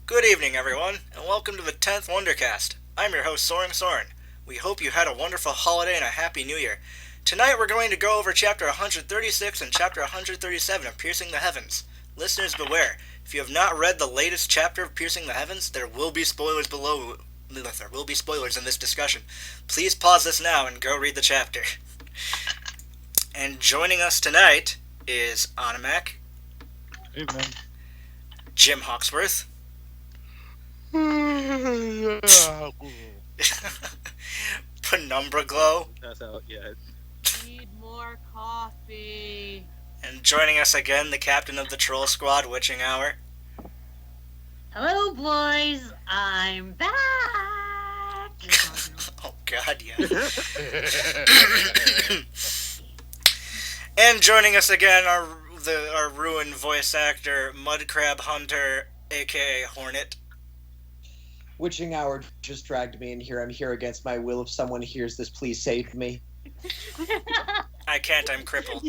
Good evening, everyone, and welcome to the 10th Wondercast. I'm your host, Soren. We hope you had a wonderful holiday and a happy new year. Tonight we're going to go over Chapter 136 and Chapter 137 of Piercing the Heavens. Listeners, beware. If you have not read the latest chapter of Piercing the Heavens, there will be spoilers below. There will be spoilers in this discussion. Please pause this now and go read the chapter. And joining us tonight is Animak, Evening. Jim Hoxworth, Penumbra Glow, That's out, yeah. Need more coffee. and joining us again, the captain of the Troll Squad, Witching Hour. Hello, boys. I'm back. Oh God, yeah. And joining us again, our ruined voice actor, Mudcrab Hunter, A.K.A. Hornet. Witching hour just dragged me in here. I'm here against my will. If someone hears this, please save me. I can't, I'm crippled.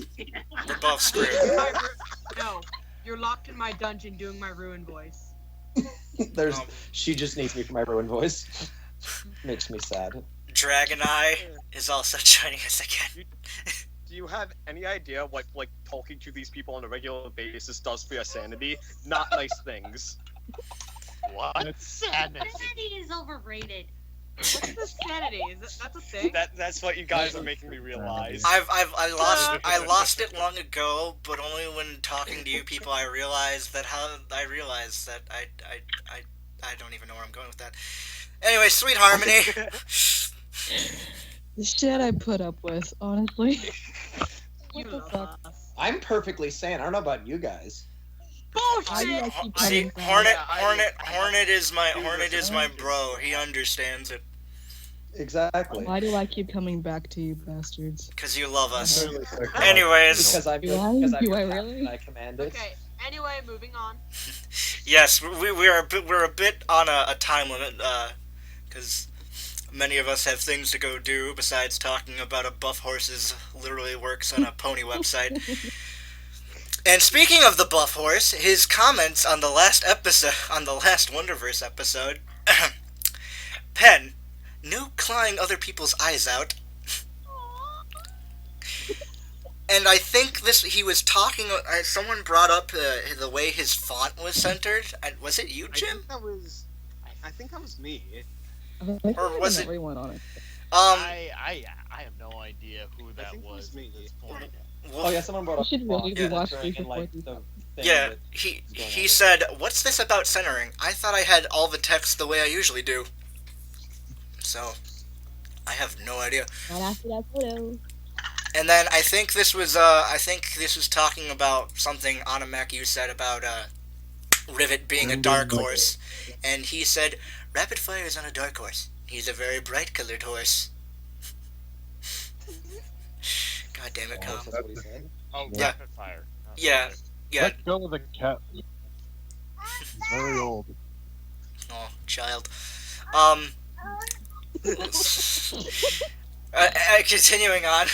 We're both screwed. No, you're locked in my dungeon doing my ruin voice. She just needs me for my ruined voice. Makes me sad. Dragon Eye is also joining us again. Do you have any idea what talking to these people on a regular basis does for your sanity? Not nice things. What? Sanity. Sanity is overrated. What's the sanity? That's a thing? That's what you guys are making me realize. I lost it long ago, but only when talking to you people I realized that I don't even know where I'm going with that. Anyway, Sweet Harmony. The shit I put up with, honestly. You What the love fuck? us. I'm perfectly sane. I don't know about you guys. Why do I Bullshit! keep See, coming back? Hornet is my bro. He understands it. Exactly. Why do I keep coming back to you bastards? Cause you love us. Uh-huh. Anyways, Because I'm Do I? because I'm Do I your captain really? and I command it. Okay, anyway, moving on. yes, we're a bit on a time limit, because many of us have things to go do besides talking about a buff horse's literally works on a pony website. And speaking of the buff horse, his comments on the last WonderVerse episode, Pen, no clawing other people's eyes out. And I think he was talking. Someone brought up the way his font was centered. Was it you, Jim? I think that was me. Or was it- everyone on it? I have no idea who that think it was was me. at this point. Oh yeah, someone brought You up. should really be Yeah. watching during, before like, you. the thing Yeah, that- he said, "What's this about centering? I thought I had all the text the way I usually do." So, I have no idea. Not after that photo. And then I think this was talking about something Animak you said about Rivet being a dark horse, and he said, "Rapid Fire is on a dark horse. He's a very bright colored horse." God damn it, Oh, Com. that's what he said. Oh, Yeah. rapid fire. Oh, Yeah. okay. Yeah. Let go of the cat. He's very old. Oh, child. Continuing on,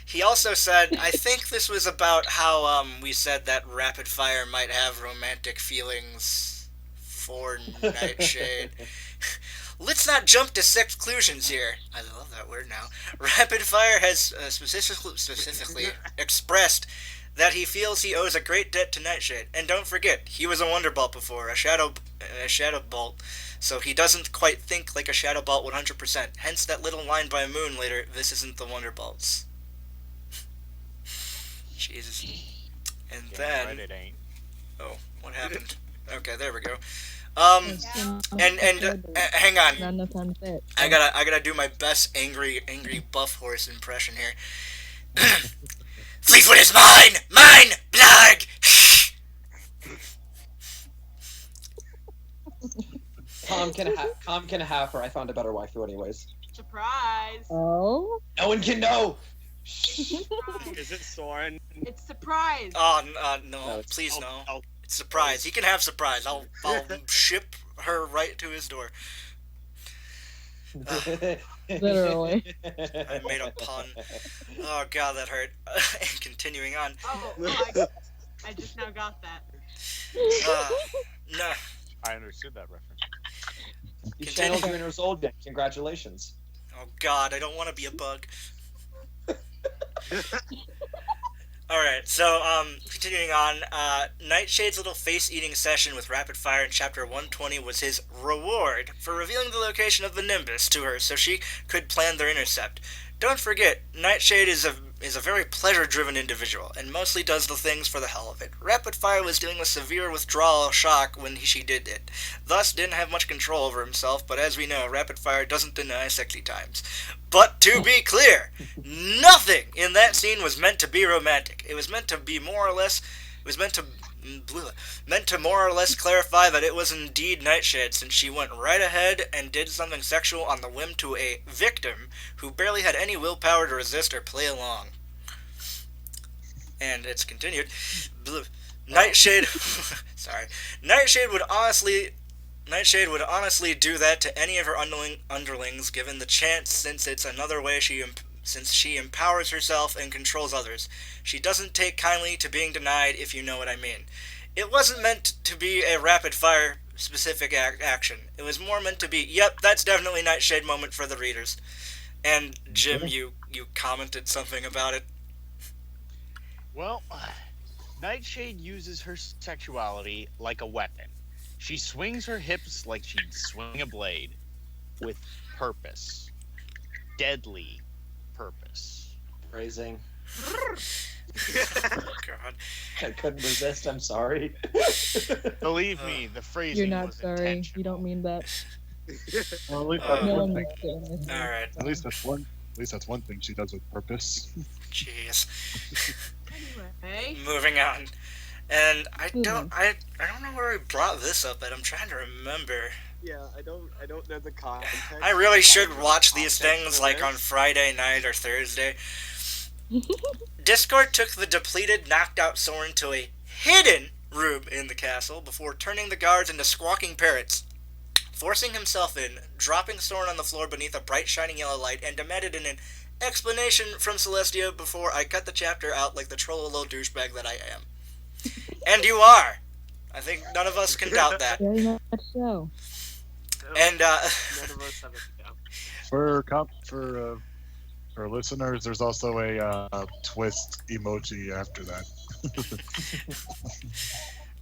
he also said, I think this was about how we said that Rapid Fire might have romantic feelings for Nightshade. Let's not jump to conclusions here. I love that word now. Rapid Fire has specifically expressed that he feels he owes a great debt to Nightshade. And don't forget, he was a Wonderbolt before, a Shadow Bolt. So he doesn't quite think like a Shadow Bolt 100%. Hence that little line by Moon later, this isn't the Wonderbolts. Jesus. And Yeah, then... right, it ain't. Oh, what happened? Okay, there we go. And hang on. Not enough time to say it. I gotta do my best angry buff horse impression here. Fleetwood is mine! Mine! Blag! Calm can have her. I found a better waifu anyways. Surprise! Oh? No one can know. Is it Soren? It's surprise! Oh, no, No, it's- please no. Oh, It's surprise. He can have surprise. I'll ship her right to his door. Literally. I made a pun. Oh god, that hurt. And continuing on. Oh, I just now got that. No. I understood that reference. You Continue. channeled your inner Zoldyck. Congratulations. Oh God, I don't want to be a bug. Alright, so, continuing on, Nightshade's little face-eating session with Rapid Fire in Chapter 120 was his reward for revealing the location of the Nimbus to her so she could plan their intercept. Don't forget, Nightshade is a very pleasure-driven individual, and mostly does the things for the hell of it. Rapid Fire was dealing with severe withdrawal shock when she did it, thus didn't have much control over himself, but as we know, Rapid Fire doesn't deny sexy times. But to be clear, nothing in that scene was meant to be romantic. It was meant to be more or less, meant to more or less clarify that it was indeed Nightshade, since she went right ahead and did something sexual on the whim to a victim who barely had any willpower to resist or play along. And it's continued. Nightshade, sorry, Nightshade would honestly do that to any of her underlings given the chance, since it's another way since she empowers herself and controls others. She doesn't take kindly to being denied, if you know what I mean. It wasn't meant to be a rapid-fire specific action. It was more meant to be, yep, that's definitely Nightshade moment for the readers. And Jim, you commented something about it. Well, Nightshade uses her sexuality like a weapon. She swings her hips like she'd swing a blade. With purpose. Deadly purpose. Phrasing. God. I couldn't resist. I'm sorry. Believe me, the phrasing You're not was sorry. intentional. You don't mean that. Well, at least Uh, that's No one one thing. makes it in this. Alright, At least that's one thing she does with purpose. jeez. Anyway, Moving on. And I Moving. don't know where we brought this up, but I'm trying to remember. Yeah, I don't know the context. I really should Like, watch these context things for like this. on Friday night or Thursday. Discord took the depleted, knocked out Soren to a hidden room in the castle before turning the guards into squawking parrots. Forcing himself in, dropping Soren on the floor beneath a bright shining yellow light, and demanded an explanation from Celestia before I cut the chapter out like the trollolo douchebag that I am. And you are! I think none of us can doubt that. Very much so. And, None of us have it down. For listeners, there's also a twist emoji after that.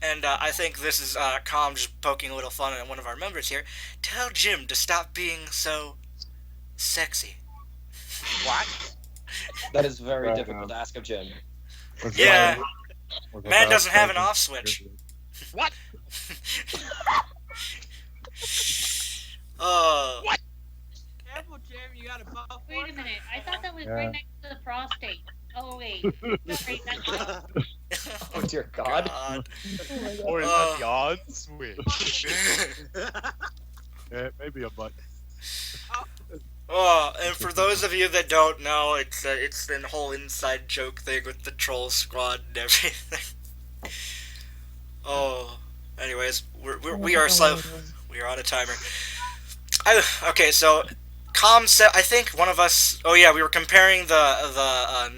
And I think this is Calm just poking a little fun at one of our members here. Tell Jim to stop being so sexy. What? That is very Right, difficult to ask of Jim. Yeah. With Man that doesn't have an statement, off switch. What? Oh. careful, Jim. You got a buff. Wait a minute. I thought that was Yeah. right next to the prostate. Oh wait. No, wait, that's Oh dear God. God. Oh my God. Or is Oh. that the on switch? Yeah, maybe a button. Oh, and for those of you that don't know, it's the whole inside joke thing with the troll squad and everything. Oh, anyways, we are slow. We are on a timer. Okay, so Calm said. I think one of us. Oh yeah, we were comparing the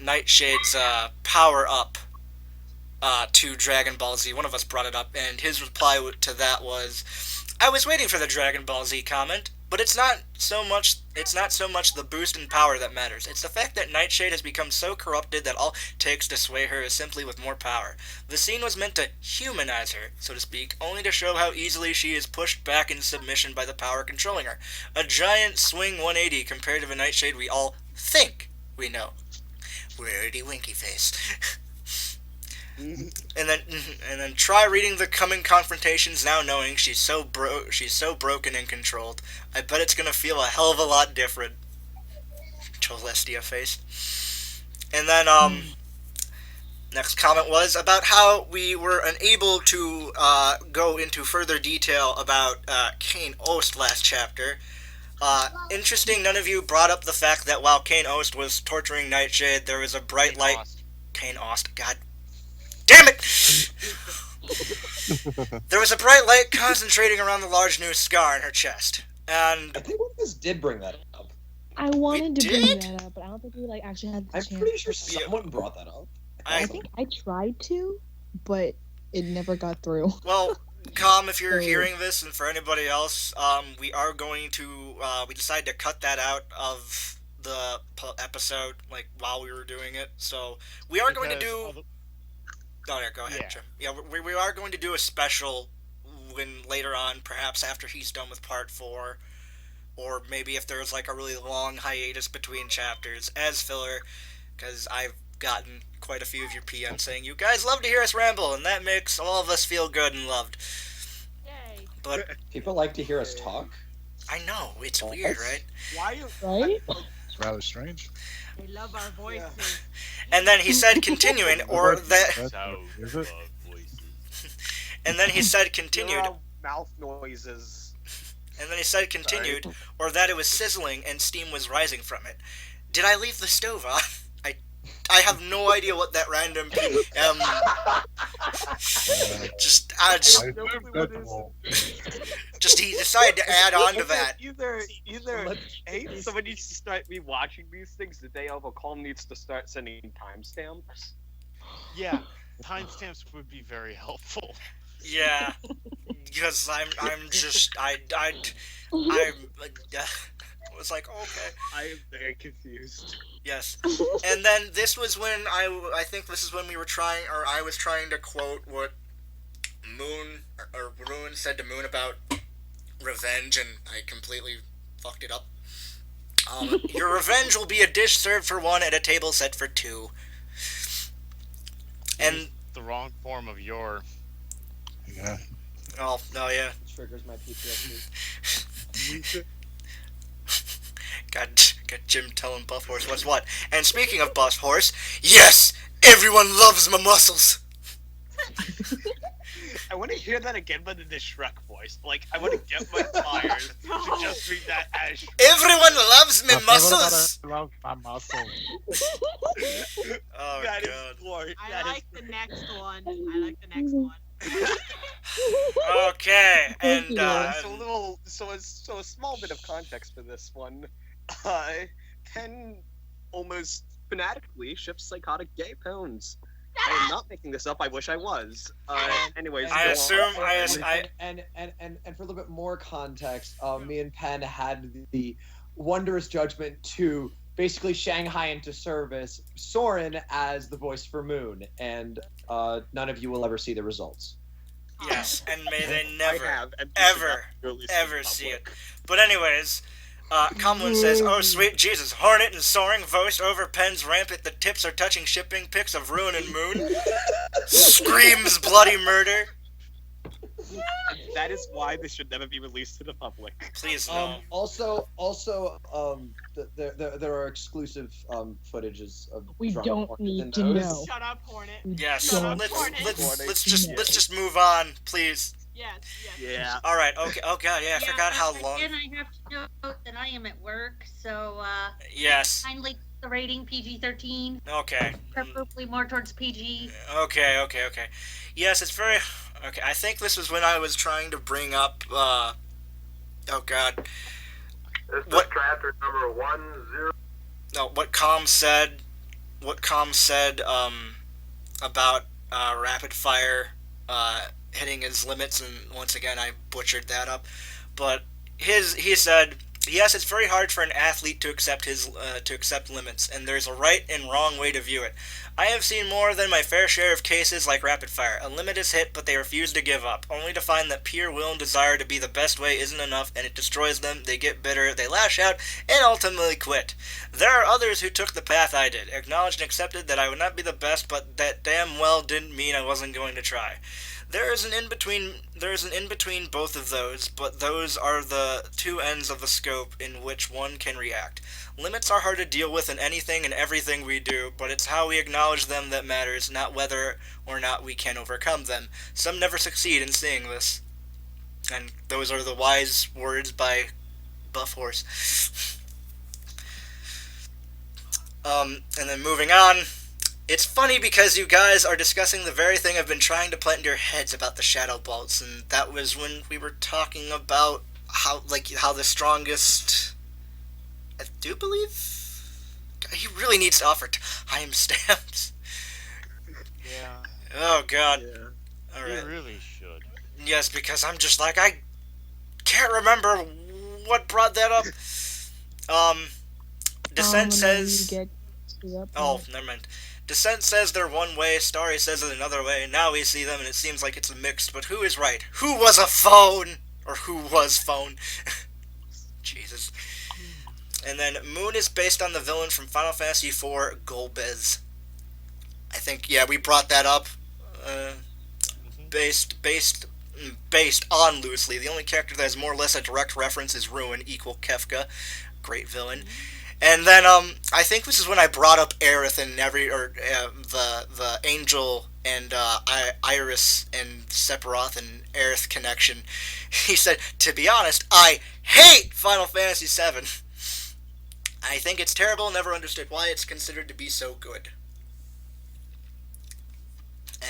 Nightshade's power up to Dragon Ball Z. One of us brought it up, and his reply to that was, "I was waiting for the Dragon Ball Z comment, but it's not so much the boost in power that matters. It's the fact that Nightshade has become so corrupted that all it takes to sway her is simply with more power. The scene was meant to humanize her, so to speak, only to show how easily she is pushed back in submission by the power controlling her. A giant swing 180 compared to the Nightshade we all think we know. Wordy winky face." And then try reading the coming confrontations now knowing she's so broken and controlled. I bet it's gonna feel a hell of a lot different. Celestia face. And then next comment was about how we were unable to go into further detail about Kane Ost last chapter. Interesting, none of you brought up the fact that while Kane Ost was torturing Nightshade, there was a bright light. Kane Ost, god damn it! There was a bright light concentrating around the large new scar in her chest. And I think Lucas did bring that up. I wanted to bring did? that up, but I don't think we actually had the I'm chance. pretty sure someone brought that up. I I think I tried to, but it never got through. well, Com, if you're So- hearing this, and for anybody else, we are going to, we decided to cut that out of the episode, like, while we were doing it. So, we are going to Because do... all the- Oh, yeah, go ahead, Yeah. Jim. Yeah, we are going to do a special when later on, perhaps after he's done with part 4, or maybe if there's, like, a really long hiatus between chapters as filler, because I've gotten quite a few of your PMs saying, you guys love to hear us ramble, and that makes all of us feel good and loved. Yay. But People like to hear us talk. I know, it's What? weird, right? Why you? Right? It's rather strange. They love our voices. And then he said continuing, or that, Is it? and then he said Your continued, mouth noises. and then he said continued, or that it was sizzling and steam was rising from it. Did I leave the stove on? I have no idea what that random just I just assume what that is will- just he decided to add on to that. Either, hey, someone needs to start rewatching these things the day of, or Colm needs to start sending timestamps. Yeah, timestamps would be very helpful. Yeah, because I was like, okay. I am very confused. Yes. And then this was when I think this is when we were trying, or I was trying to quote what Moon, or Ruin said to Moon about revenge, and I completely fucked it up. Your revenge will be a dish served for one at a table set for two. And, The wrong form of your. Yeah. oh, no, yeah. Triggers my PTSD. Got Jim telling Buff Horse what's what. And speaking of Buff Horse, yes, everyone loves my muscles. I want to hear that again, but in the Shrek voice. Like, I want to get my tires to just read that as Shrek. Everyone loves me muscles. I love my muscles. Oh, That is God. glorious. I like the next one. I like the next one. Okay, and So a small bit of context for this one. Ken almost fanatically ships psychotic gay pounds. I am not making this up. I wish I was. Anyways, I go assume on. And for a little bit more context, me and Penn had the wondrous judgment to basically Shanghai into service Soren as the voice for Moon, and none of you will ever see the results. yes, and may they I never, have, and this is ever, not really ever public. see it. But anyways, Cumlin says, oh sweet Jesus, Hornet and Soaring voiced over Penn's rampant, the tips are touching shipping pics of Ruin and Moon. Screams bloody murder. That is why this should never be released to the public. Please no. Also, there are exclusive footages of We drunk don't Hornet need and to those. know. Shut up, Hornet. Yes, Don't. let's just move on, please. Yes, yes. Yeah. All right, okay. Oh God, yeah, I forgot how long. And I have to note that I am at work, so Yes. kindly the rating PG-13, Okay. preferably more towards PG. Okay. Yes, it's very. Okay, I think this was when I was trying to bring up. Oh God. This is What- chapter number 10. No, what Com said. What Com said. About rapid fire. Hitting his limits, and once again I butchered that up. But he said, yes, it's very hard for an athlete to accept limits, and there's a right and wrong way to view it. I have seen more than my fair share of cases like rapid fire. A limit is hit, but they refuse to give up, only to find that pure will and desire to be the best way isn't enough, and it destroys them. They get bitter, they lash out, and ultimately quit. There are others who took the path I did, acknowledged and accepted that I would not be the best, but that damn well didn't mean I wasn't going to try. There is an in-between both of those, but those are the two ends of the scope in which one can react. Limits are hard to deal with in anything and everything we do, but it's how we acknowledge them that matters, not whether or not we can overcome them. Some never succeed in seeing this. And those are the wise words by Buff Horse. And then moving on. It's funny because you guys are discussing the very thing I've been trying to plant in your heads about the shadow bolts, and that was when we were talking about how the strongest. I do believe he really needs to offer timestamps. Yeah. Oh God! Yeah. All You right. really should. Yes, because I'm just like, I can't remember what brought that up. Descent says... Oh, never mind. Descent says they're one way, Starry says it another way. Now we see them and it seems like it's mixed, but who is right? Who was a phone? Or who was phone? Jesus. And then Moon is based on the villain from Final Fantasy IV, Golbez. I think, yeah, we brought that up. Based on loosely. The only character that has more or less a direct reference is Ruin, equal Kefka. Great villain. And then I think this is when I brought up Aerith and the Angel and Iris and Sephiroth and Aerith connection. He said, to be honest, I hate Final Fantasy VII. I think it's terrible, never understood why it's considered to be so good.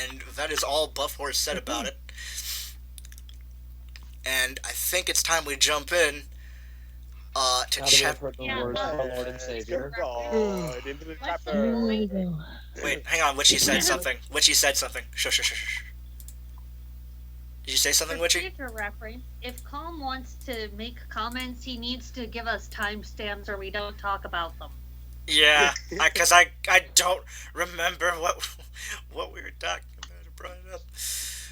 And that is all Buff Horse said about it. And I think it's time we jump in to check. Wait, hang on. Witchy said something. Witchy said something. Shush. Did you say something, For Witchy? future reference, if Calm wants to make comments, he needs to give us timestamps or we don't talk about them. Yeah, because I don't remember what we were talking about. I brought it up.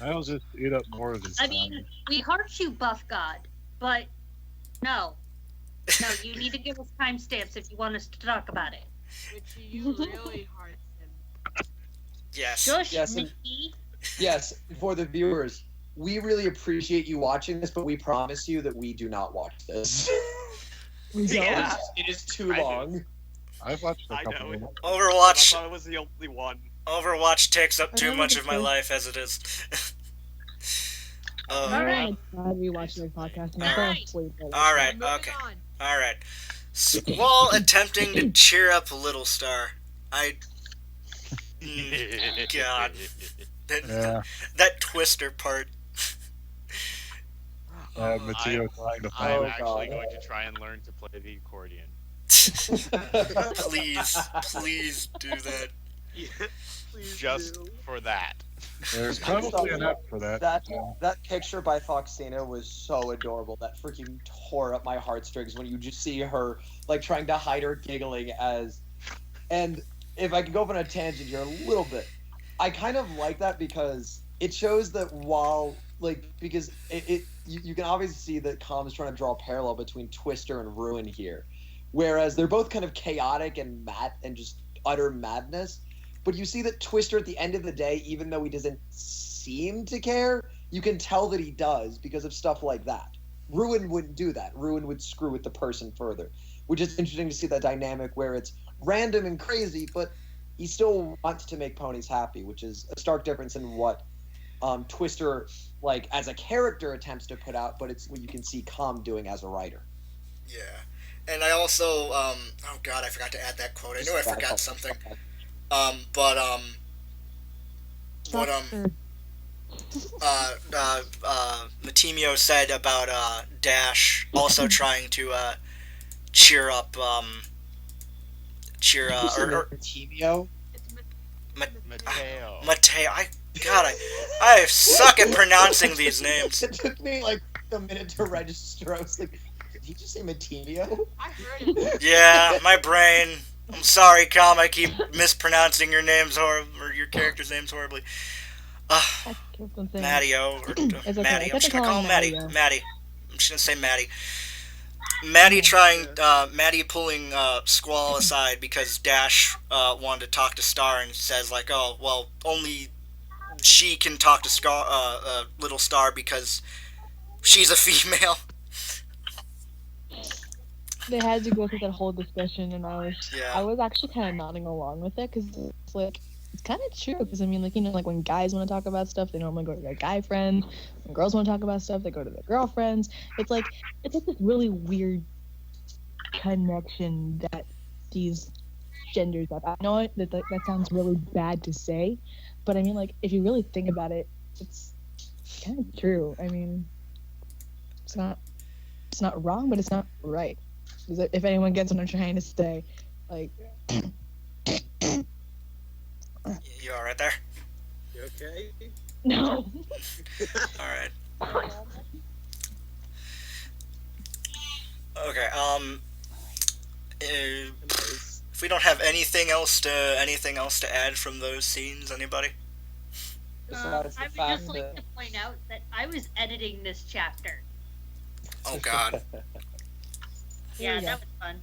I'll just eat up more of this. I mean, we heart you, Buff God, but no, you need to give us timestamps if you want us to talk about it. Which you really heart him. Yes. Shush, Yes, Mickey. Yes, for the viewers, we really appreciate you watching this, but we promise you that we do not watch this. Yeah. It is too long. I've watched a I couple know of it. them. I Overwatch. thought I was the only one. Overwatch takes up too I much know of my the life as it is. Alright. Glad we watched your podcast. And I fell asleep. Alright, Moving okay. on. Alright. Squall attempting to cheer up Little Star. God. Yeah. That Twister part. Mateo trying to I'm find it. actually going to try and learn to play the accordion. Please do that. Just for that. There's probably an app for that. That picture by Foxina was so adorable. That freaking tore up my heartstrings when you just see her like trying to hide her giggling as. And if I could go off on a tangent here a little bit, I kind of like that because it shows that while because you can obviously see that Calm is trying to draw a parallel between Twister and Ruin here, whereas they're both kind of chaotic and mad and just utter madness. But you see that Twister, at the end of the day, even though he doesn't seem to care, you can tell that he does because of stuff like that. Ruin wouldn't do that. Ruin would screw with the person further, which is interesting to see that dynamic where it's random and crazy, but he still wants to make ponies happy, which is a stark difference in what Twister, like, as a character attempts to put out, but it's what you can see Calm doing as a writer. Yeah. And I also, oh god, I forgot to add that quote. I knew I forgot something. Matimio said about Dash also trying to cheer up Matimio? Mateo. Mateo. I suck at pronouncing these names. It took me like a minute to register. I was like, did he just say Matimio? I heard it. Yeah, my brain. I'm sorry, Calm. I keep mispronouncing your names or your characters' names horribly. Mattio or Maddie. I'm just gonna call him Maddie. Maddie. I'm just gonna say Maddie. Maddie pulling Squall aside because Dash wanted to talk to Star and says like, oh well, only she can talk to Little Star because she's a female. They had to go through that whole discussion, and I Yeah. was actually kind of nodding along with it because it's like it's kind of true. Because I mean, like like when guys want to talk about stuff, they normally go to their guy friends. When girls want to talk about stuff, they go to their girlfriends. It's like this really weird connection that these genders have. I know that sounds really bad to say, but I mean, like if you really think about it, it's kind of true. I mean, it's not wrong, but it's not right. If anyone gets what I'm trying to say, like. You all right there? You okay? No. All right. Okay. Anyways, If we don't have anything else to add from those scenes, anybody? Besides I the would just fact like that to point out that I was editing this chapter. Oh God. Yeah, you that was fun.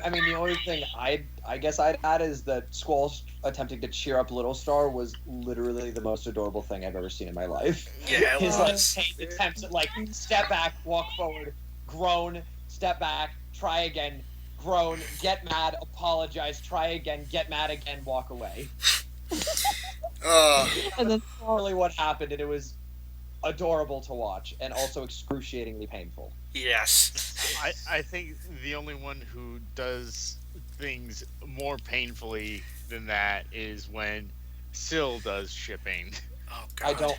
I mean, the only thing I guess I'd add is that Squall attempting to cheer up Little Star was literally the most adorable thing I've ever seen in my life. Yeah, it His like was. pained attempts at like step back, walk forward, groan, step back, try again, groan, get mad, apologize, try again, get mad again, walk away. And then Really what happened, and it was adorable to watch and also excruciatingly painful. Yes. I think the only one who does things more painfully than that is when Syl does shipping. Oh God.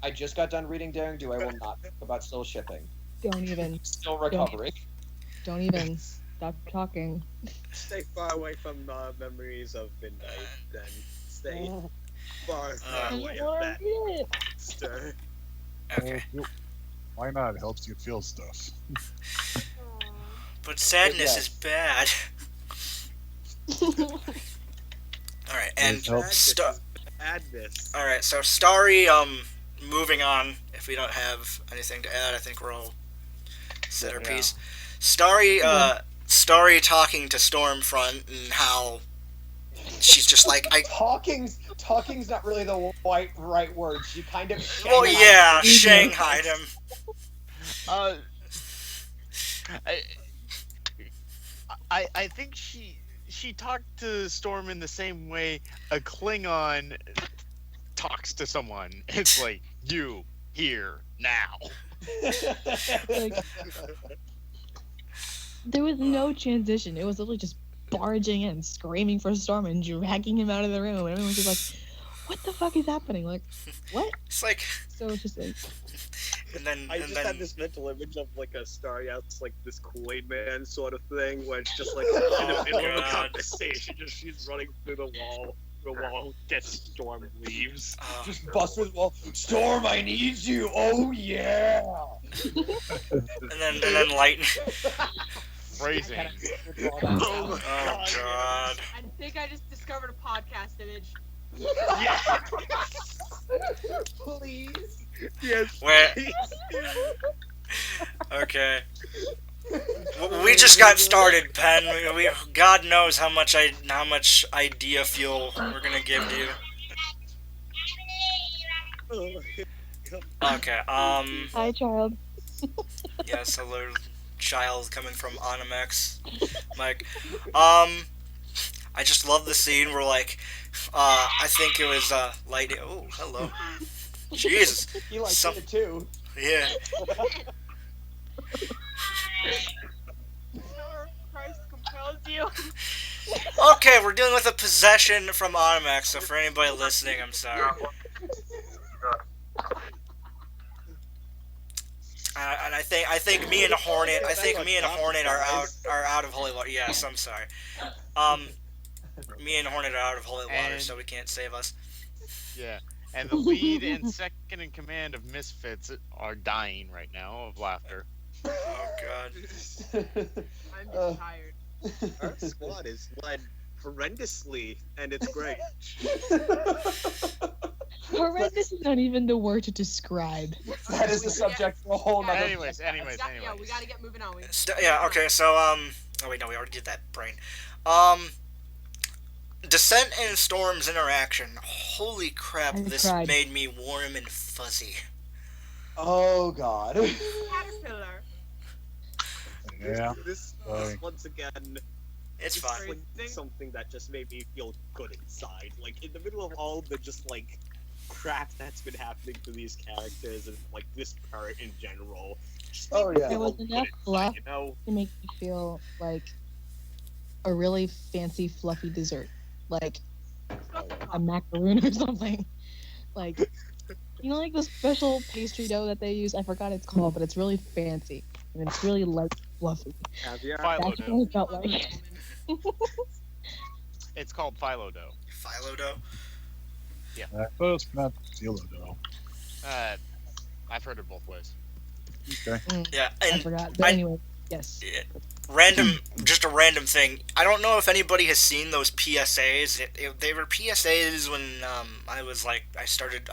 I just got done reading Daring Do. I will not talk about still shipping. don't even Still recovering. stop talking. stay far away from memories of midnight. Then stay far, far I away don't of wanna that read it. monster. Okay. Why not? It helps you feel stuff. But sadness Yes. is bad. All right, and It helps. Madness. all right. So Starry. Moving on. If we don't have anything to add, I think we're all said our Yeah. piece. Starry. Starry talking to Stormfront and how she's just like Talking's not really the right word. She kind of Well, yeah, shanghaied him. Uh, I think she talked to Storm in the same way a Klingon talks to someone. It's like, you here now. Like, there was no transition. It was literally just barging in, screaming for Storm and dragging him out of the room. And everyone was just like, what the fuck is happening? Like, what? It's like, So it's just like, and then I just had this mental image of like a Starry Out's like this Kool-Aid Man sort of thing, where it's just like in the middle of a God. conversation, just she's running through the wall. The wall gets Storm, leaves. Just bust through the wall. Storm, I need you. Oh yeah. and then lightning. Phrasing. Oh God. I think I just discovered a podcast image. Yeah. Please. Yes. Where? Okay. We just got started, Pen. We God knows how much idea fuel we're gonna give to you. Okay. hi, child. Yes, hello, child coming from Animax. Mike. I just love the scene where like, I think it was lightning. Oh, hello. Jesus. He likes Some- it too. Yeah. Christ compels you. Okay, we're dealing with a possession from Animax, so for anybody listening, I'm sorry. And I think me and Hornet are out of holy water. Yes, I'm sorry. Me and Hornet are out of holy water, And- so we can't save us. Yeah. And the lead and second in command of Misfits are dying right now of laughter. Oh God. I'm just tired. Our squad is led horrendously, and it's great. Horrendous is not even the word to describe. That is the subject for a whole nother. Anyways. Yeah, we gotta get moving on. Yeah. Okay. So Oh wait, no, we already did that. Brain. Descent and Storm's interaction. Holy crap! I This cried. made me warm and fuzzy. Oh God. Caterpillar. Yeah. This Like- once again, It's fine. like something that just made me feel good inside. Like in the middle of all the just like crap that's been happening to these characters and like this part in general. Just Oh, made me yeah. There feel was good enough inside, fluff you know? to make me feel like a really fancy, fluffy dessert. Like a macaroon or something. Like, you know, like the special pastry dough that they use? I forgot it's called, but it's really fancy. And it's really light, fluffy. Caviar. Philo That's dough. what it felt like. It's called philo dough. Philo dough. I thought it was pronounced philo dough. I've heard it both ways. Okay. Yeah, I and forgot. But I anyway, yes. just a random thing. I don't know if anybody has seen those PSAs. They were PSAs when I was I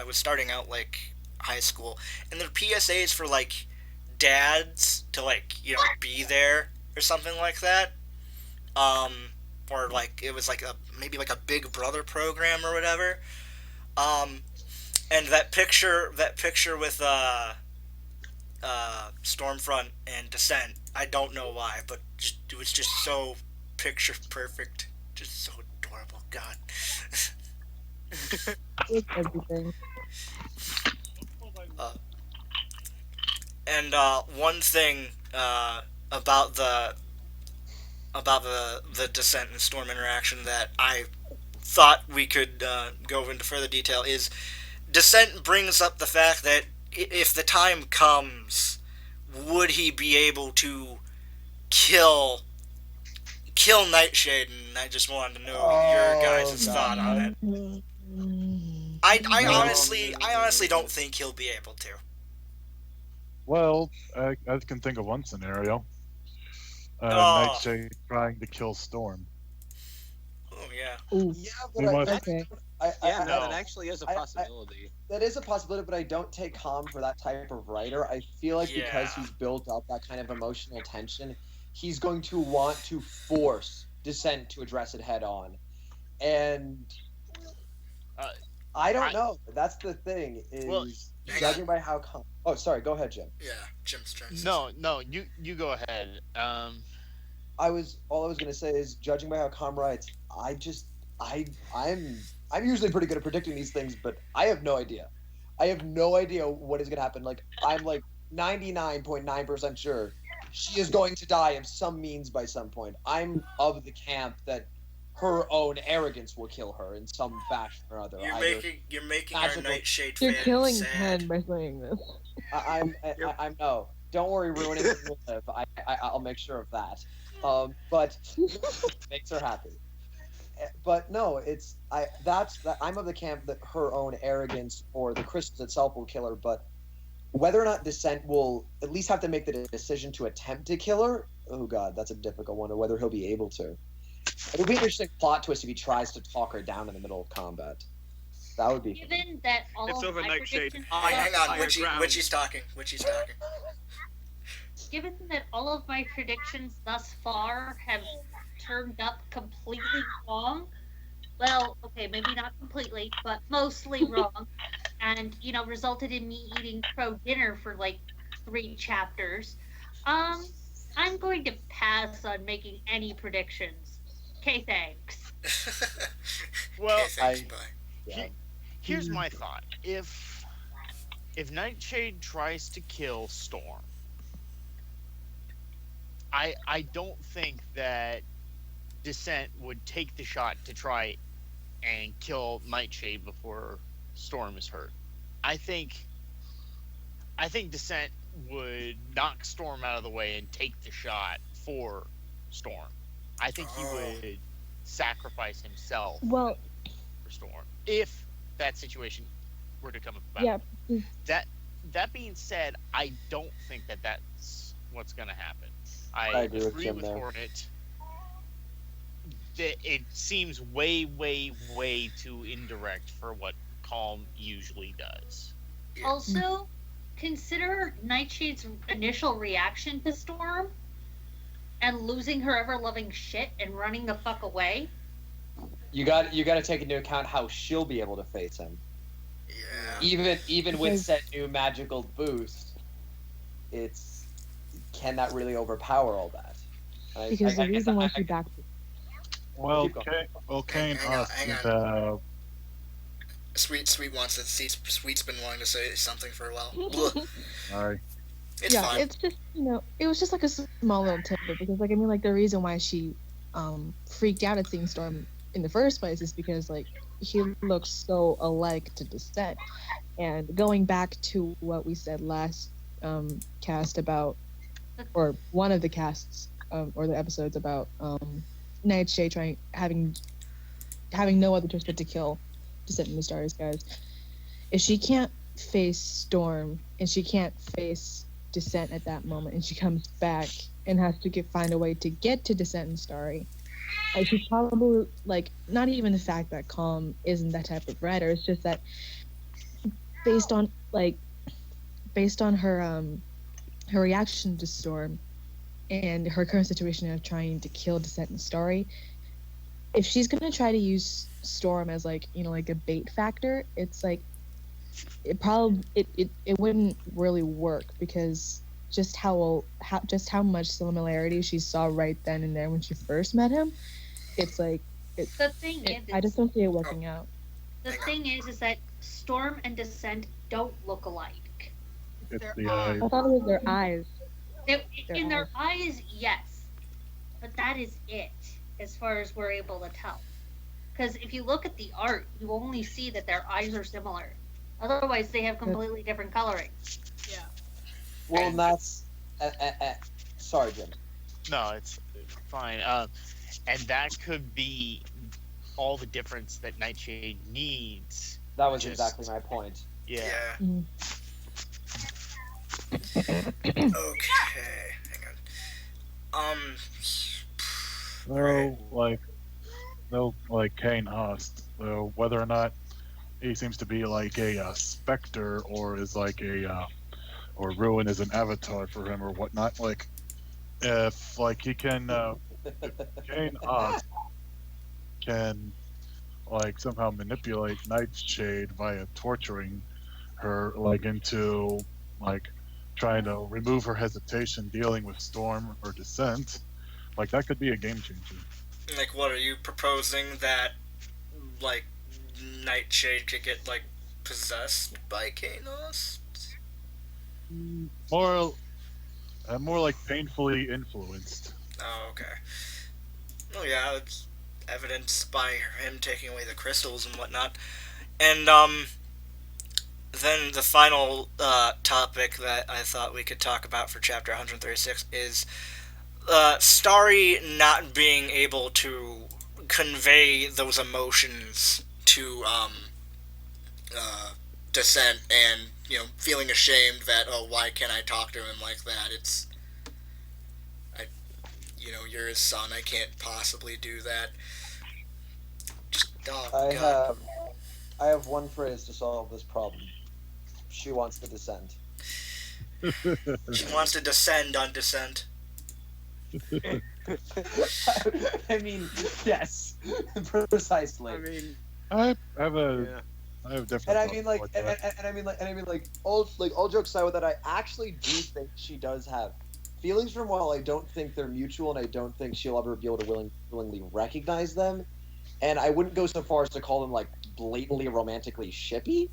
was starting out like high school, and they're PSAs for like dads to be there or something like that. Um, or like it was like maybe like a Big Brother program or whatever. Um, and that picture with Stormfront and Descent. I don't know why, but it was just so picture perfect, just so adorable. God. It's everything. uh, and one thing about the Descent and Storm interaction that I thought we could go into further detail is Descent brings up the fact that if the time comes, would he be able to kill Nightshade? And I just wanted to know your guys' thought on it. I honestly don't think he'll be able to. Well, I can think of one scenario. Oh. Nightshade trying to kill Storm. Oh yeah. Ooh. Yeah, We but must- Okay. That actually is a I- possibility. that is a possibility, but I don't take Calm for that type of writer. I feel like because Yeah. he's built up that kind of emotional tension, he's going to want to force Descent to address it head on. And I don't know. That's the thing, is Well, hang judging by how Calm... Oh, sorry, go ahead, Jim. Yeah, Jim's turn. No, you go ahead. All I was gonna say is, judging by how Calm writes, I'm usually pretty good at predicting these things, but I have no idea. I have no idea what is gonna happen. Like, I'm like 99.9% sure she is going to die of some means by some point. I'm of the camp that her own arrogance will kill her in some fashion or other. You're making our magical- Nightshade You're fan killing sad. Pen by saying this. I'm no. Don't worry, ruin it. Will live. I'll make sure of that. But makes her happy. But no, I'm of the camp that her own arrogance or the crystals itself will kill her. But whether or not Descent will at least have to make the decision to attempt to kill her, oh god, that's a difficult one. Or whether he'll be able to. It would be an interesting plot twist if he tries to talk her down in the middle of combat. That would be. Given that all It's of over, my Nightshade. predictions, Hang on, Higher ground. Witchy's talking. given that all of my predictions thus far have turned up completely wrong, well, okay, maybe not completely, but mostly wrong, and resulted in me eating crow dinner for like 3 chapters, I'm going to pass on making any predictions. Okay, thanks. Well, Okay, thanks, bye. Yeah. here's my thought. If Nightshade tries to kill Storm, I don't think that Descent would take the shot to try and kill Nightshade before Storm is hurt. I think Descent would knock Storm out of the way and take the shot for Storm. I think he would sacrifice himself Well, for Storm if that situation were to come about. yeah. That being said, I don't think that that's what's going to happen. I agree with Jim with there. Hornet. It seems way, way, way too indirect for what Calm usually does. Also, consider Nightshade's initial reaction to Storm and losing her ever-loving shit and running the fuck away. You got to take into account how she'll be able to face him. Yeah. Even with said new magical boost, can that really overpower all that? Because the reason why she backed. Well, Keep going. Kane Hang on, asked hang if, Sweet wants to see. Sweet's been wanting to say something for a while. Blech. sorry. It's yeah, fine. it's just it was just like a small little tidbit because the reason why she freaked out at seeing Storm in the first place is because he looks so alike to Descent. And going back to what we said last cast about, or one of the casts or the episodes about Nightshade having no other choice but to kill Descent in the Starry Skies. If she can't face Storm and she can't face Descent at that moment, and she comes back and has to find a way to get to Descent and Starry. Like, she's probably like, not even the fact that Calm isn't that type of writer. It's just that based on her reaction to Storm and her current situation of trying to kill Descent and Starry, if she's gonna try to use Storm as like, you know, like a bait factor, it's like it wouldn't really work, because just how much similarity she saw right then and there when she first met him, it's like The thing is, I just don't see it working out. the thing is that Storm and Descent don't look alike. It's Their the eyes. I thought it was their eyes. In their eyes, yes, but that is it as far as we're able to tell. Because if you look at the art, you only see that their eyes are similar. Otherwise, they have completely different coloring. Yeah. Well, and that's sorry, Jim. No, it's fine. And that could be all the difference that Nightshade needs. That was Just- exactly my point. Yeah. Mhm. Okay. Hang on. No, like Kane asked, whether or not he seems to be like a specter, or is like or Ruin is an avatar for him or whatnot. Like, if like he can, Kane asked, can like somehow manipulate Nightshade via torturing her, like into like trying to remove her hesitation dealing with Storm or Descent. Like, that could be a game changer. Like, what are you proposing, that like Nightshade could get like possessed by Kanos? More like painfully influenced. Oh, okay. Well, yeah, it's evidenced by him taking away the crystals and whatnot. And then the final topic that I thought we could talk about for chapter 136 is Starry not being able to convey those emotions to Descent, and feeling ashamed that, oh, why can't I talk to him like that? You're his son. I can't possibly do that. Just, oh, God. I have one phrase to solve this problem. She wants to descend. She wants to descend on Descent. I mean, yes, precisely. I mean, I have yeah. different. And I thoughts mean, like, about and that. I mean, like, all jokes aside with that, I actually do think she does have feelings from while I don't think they're mutual, and I don't think she'll ever be able to willingly recognize them. And I wouldn't go so far as to call them like blatantly romantically shippy,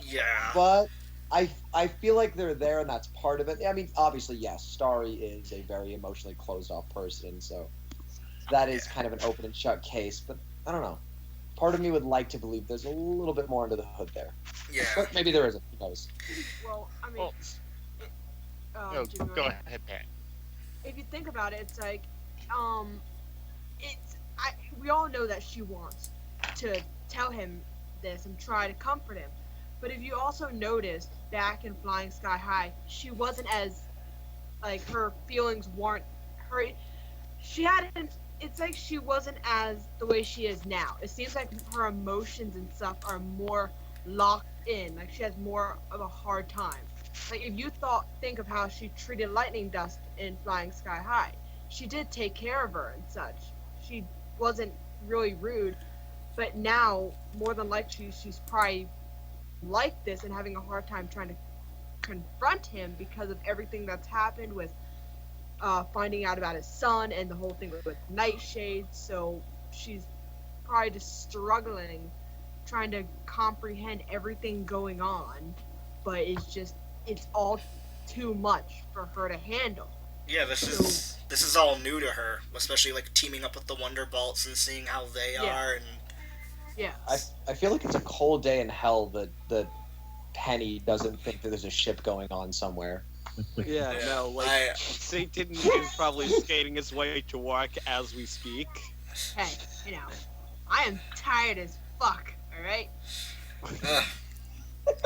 Yeah. but I feel like they're there, and that's part of it. I mean, obviously, yes, Starry is a very emotionally closed off person, so that is kind of an open and shut case. But I don't know. Part of me would like to believe there's a little bit more under the hood there, Yeah. but maybe there isn't. Who knows? Well, I mean, Well, Jimmy, go ahead, Pat. if you think about it, it's like, we all know that she wants to tell him this and try to comfort him. But if you also noticed back in Flying Sky High, she wasn't as, like, her feelings weren't, it's like she wasn't as the way she is now. It seems like her emotions and stuff are more locked in, like she has more of a hard time. Like, if you think of how she treated Lightning Dust in Flying Sky High, she did take care of her and such. She wasn't really rude, but now, more than likely, she's probably like this and having a hard time trying to confront him because of everything that's happened with finding out about his son and the whole thing with Nightshade. So she's probably just struggling, trying to comprehend everything going on, but it's all too much for her to handle. Yeah, this is all new to her, especially like teaming up with the Wonderbolts and seeing how they are. And Yeah. I feel like it's a cold day in hell that Penny doesn't think that there's a ship going on somewhere. Yeah, Yeah, no, like, Satan is probably skating his way to work as we speak. Hey, I am tired as fuck, alright?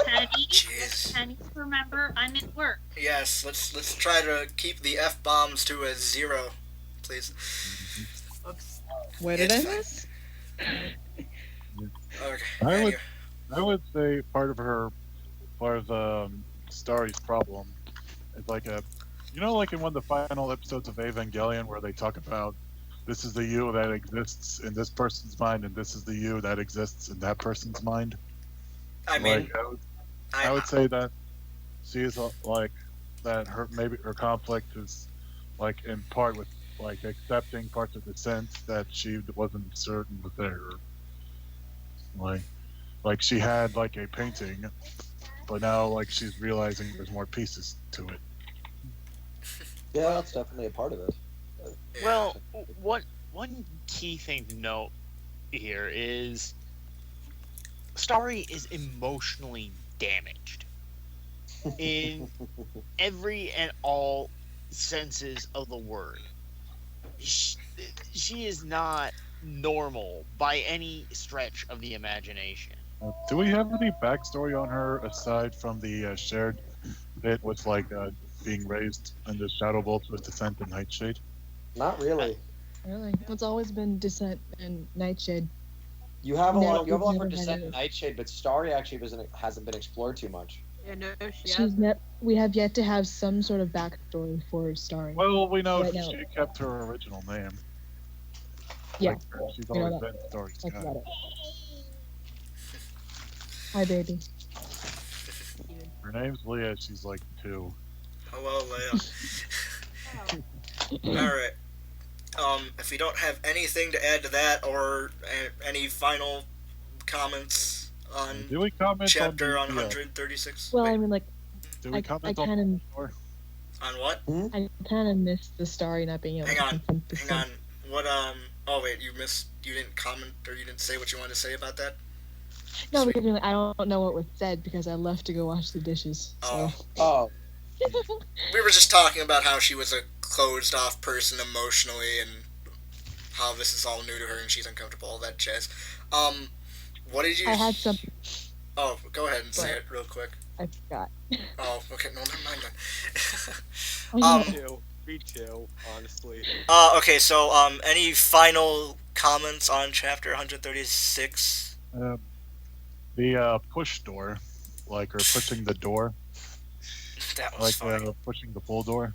Penny, Jeez. Penny, remember, I'm at work. Yes, let's try to keep the F bombs to a 0, please. Oops. What did I It's fine. miss? Okay. I Anyway. would say part of Starry's problem is like like in one of the final episodes of Evangelion where they talk about this is the you that exists in this person's mind and this is the you that exists in that person's mind. I mean, Like I would say that she is like that. Her conflict is like in part with like accepting parts of the sense that she wasn't certain was there. Like she had like a painting, but now like she's realizing there's more pieces to it. Yeah, that's definitely a part of it. Well, one key thing to note here is Starry is emotionally damaged in every and all senses of the word. She is not normal by any stretch of the imagination. Do we have any backstory on her aside from the shared bit with like being raised under shadow bolts with Descent and Nightshade? Not really. Really? It's always been Descent and Nightshade. You have a No, lot. You have a lot we've for never had Descent it. and Nightshade, but Starry actually hasn't been explored too much. Yeah, no, she She's hasn't. we have yet to have some sort of backstory for Starry. Well, we know Right now. she kept her original name. Yeah, Like, she's we know always that. been Starry's That's guy. about it. Hi, baby. Her name's Leah. She's like 2. hello, Leia. All right. If we don't have anything to add to that, or any final comments on Do we comment chapter on on the, 136? Well, I Wait, mean, like, do we I comment kind on of, on what? I kind of missed the Starry not being able Hang to on, confront the hang sun. on. What? Oh wait, you didn't comment, or you didn't say what you wanted to say about that? No, Sweet. because I don't know what was said because I left to go wash the dishes. So. Oh. Oh, We were just talking about how she was a closed off person emotionally, and how this is all new to her and she's uncomfortable, all that jazz. What did you? I had some. Oh, go ahead and say What? it real quick. I forgot. Oh, okay, no, never mind then. I Me too, honestly. Okay, so any final comments on chapter 136? the push door, like or pushing the door, That was like funny. pushing the full door.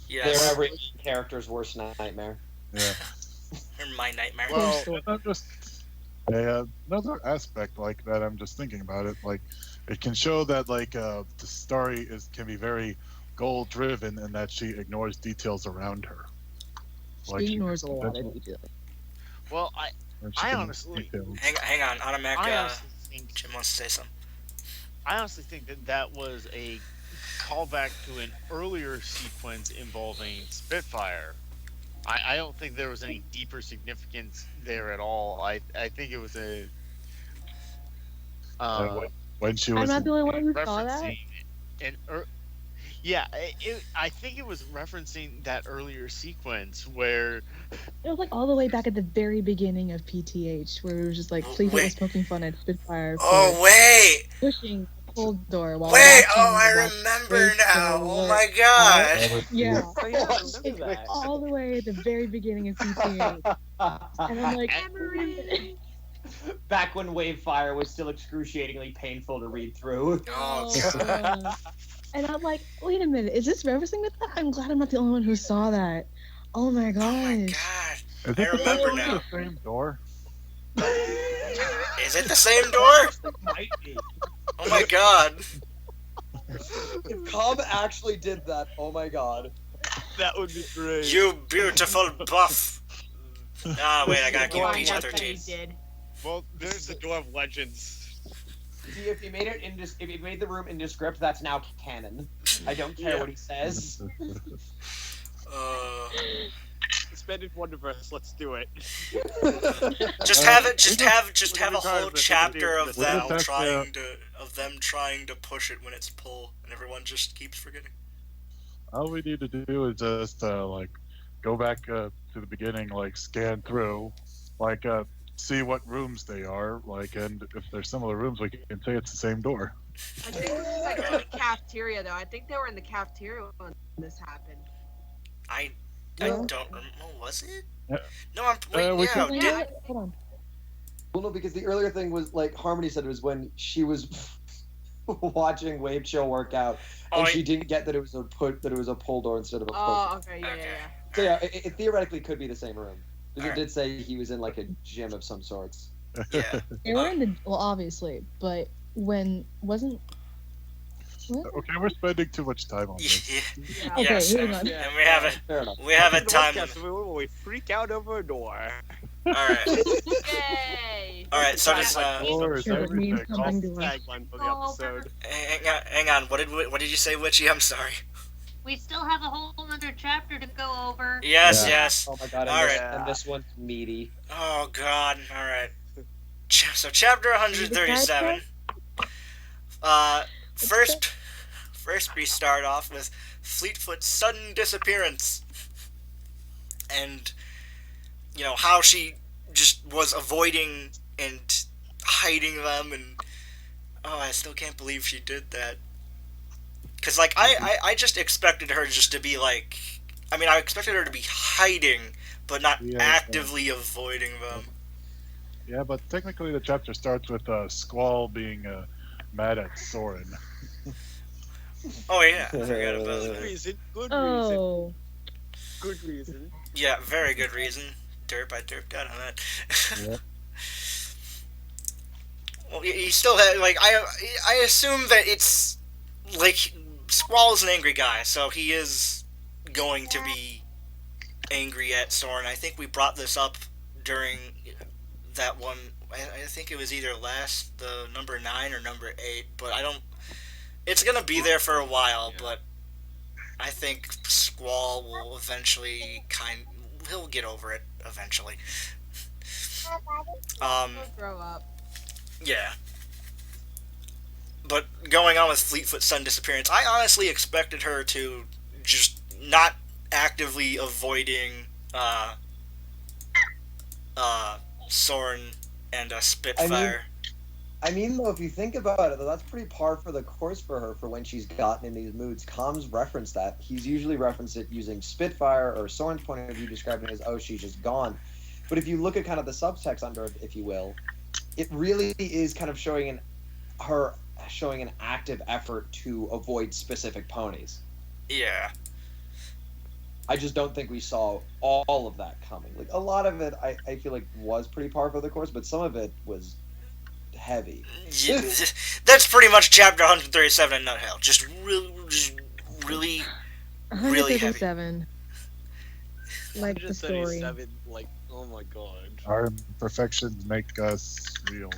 they're Yes, every character's worst nightmare. Yeah. or my nightmare. Well, And I'm just another aspect like that. I'm just thinking about it. Like, it can show that like the story can be very goal driven, and that she ignores details around her. She ignores a lot of detail. well, I can honestly- detail. Hang on, Animak, I honestly think Jim wants to say something. that was a callback to an earlier sequence involving Spitfire. I don't think there was any deeper significance there at all. I think it was a When she I'm was not the only one who saw that. referencing I think it was referencing that earlier sequence where It was like all the way back at the very beginning of PTH, where it was just like Fleetfoot was poking fun at Spitfire for Oh wait, pushing the cold door while wait! watching Oh, I the remember wait now. for Oh alert. my god. Yeah, Oh, yeah, I What? remember that. all the way at the very beginning of PTH, and I'm like, Memory. Back when Wavefire was still excruciatingly painful to read through. Oh oh, and I'm like, wait a minute, is this referencing with that? I'm glad I'm not the only one who saw that. Oh my gosh. Oh my god. Is I it remember supposed to be now. the same door? Is it the same door? Might be. Oh my god. If Cobb actually did that, oh my god. That would be great. You beautiful buff. Ah, wait, I gotta keep Oh, PG that's what he 13. did. Well, there's the Door of Legends. See, if he made it if he made the room indescript, that's now canon. I don't care what he says. Suspended WonderVerse, let's do it. Just have a whole chapter of them trying to push it when it's pull, and everyone just keeps forgetting. All we need to do is just like go back to the beginning, like scan through, like see what rooms they are, like, and if they're similar rooms, we can say it's the same door. I think this was like in the cafeteria though. I think they were in the cafeteria when this happened. I Well, don't remember. Was it? Yeah. No, I'm wait. we Yeah, wait, did, wait, hold on. Well, no, because the earlier thing was like Harmony said it was when she was watching Wave Chill work out, and Oh, she didn't get that it was a pull door instead of a push. Oh, okay, yeah, Okay. yeah, yeah. So yeah, it theoretically could be the same room because Alright. it did say he was in like a gym of some sorts. yeah. They were in the well, obviously, but when wasn't. What? Okay, we're spending too much time on this. Yeah. Yeah. Okay, Yes, moving on. Yeah. and we have a Fair enough. time. Wondercast, we freak out over a door. All right. Yay! All right. So Yeah. just Door is Sure, it means everything. something to us. Tagline for the episode. hang on. What did you say, Witchy? I'm sorry. We still have a whole other chapter to go over. Yes, Yeah. yes. Oh my god! All right. And this one's meaty. Oh God. All right. So chapter 137. First we start off with Fleetfoot's sudden disappearance, and how she just was avoiding and hiding them, and I still can't believe she did that. Cause like I just expected her just to be like, I expected her to be hiding, but not Yeah, actively avoiding them. Yeah, but technically the chapter starts with Squall being mad at Soren. Oh yeah, I forgot about Good that. reason. Good reason. Oh, Good reason. Yeah, very good reason. Derp, I derped out on that. Yep. Well, he still had I assume that it's like Squall is an angry guy, so he is going to be angry at Soren. I think we brought this up during that one. I think it was either the number 9 or number 8, but I don't. It's gonna be there for a while, but I think Squall will eventually he'll get over it eventually. He'll grow up. Yeah. But going on with Fleetfoot's sudden disappearance, I honestly expected her to just not actively avoiding Soren and Spitfire. I mean, though, if you think about it, though, that's pretty par for the course for her for when she's gotten in these moods. Com's referenced that. He's usually referenced it using Spitfire or Soren's point of view, describing it as, oh, she's just gone. But if you look at kind of the subtext under it, if you will, it really is kind of showing an active effort to avoid specific ponies. Yeah. I just don't think we saw all of that coming. Like, a lot of it, I feel like, was pretty par for the course, but some of it was heavy. Yeah, that's pretty much chapter 137 in nutshell. Just really heavy. 137. Like the story. 137, like, oh my god. Our imperfections make us real.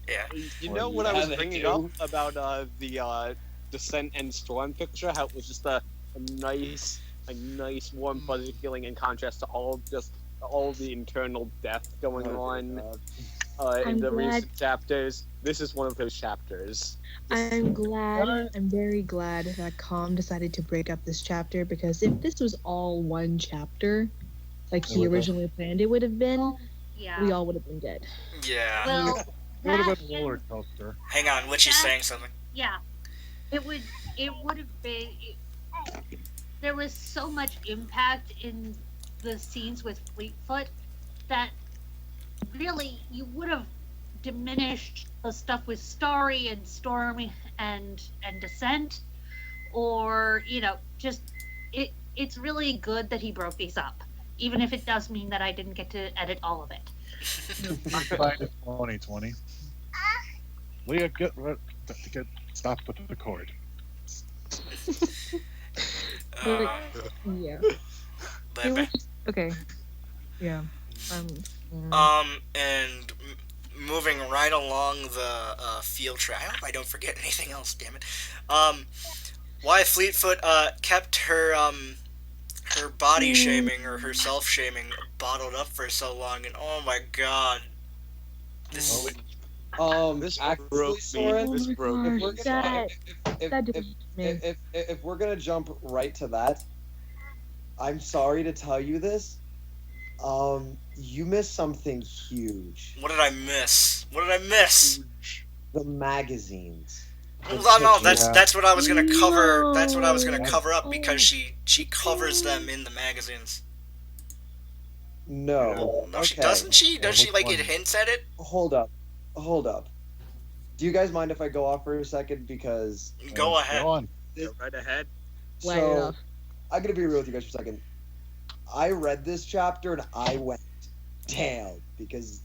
Yeah. You Or know what yeah, I was they bringing do. up about the Descent and Storm picture? How it was just a nice warm fuzzy feeling in contrast to all the internal death going on in I'm the glad- recent chapters. This is one of those chapters. I'm very glad that Com decided to break up this chapter, because if this was all one chapter, like he It would've- originally planned it would have been, Yeah. we all would have been dead. Yeah. Well, It would have that been a roller coaster. Hang on, Witchy's saying something. yeah, it would have been. There was so much impact in the scenes with Fleetfoot that really you would have diminished the stuff with Starry and Stormy and Descent, or just it's really good that he broke these up, even if it does mean that I didn't get to edit all of it. Minus 2020. Leah, stop with the cord. Yeah. But, It was just- okay. Yeah. and moving right along the field track. I hope I don't forget anything else. Damn it. Why Fleetfoot kept her body shaming or her self shaming bottled up for so long, and oh my god, this. This Actually, broke me. Soren, This broke gosh, me. we're gonna- that did me. if we're gonna jump right to that, I'm sorry to tell you this. You missed something huge. What did I miss? What did I miss? The magazines. Well, no, picture. that's what I was gonna cover. That's what I was gonna No. cover up because she covers them in the magazines. No. No, she Okay. doesn't. She does she which like one? it hints at it? Hold up. Hold up. Do you guys mind if I go off for a second? Because Go ahead. Go on. Go right ahead. Light it so off. I'm gonna be real with you guys for a second. I read this chapter and I went down because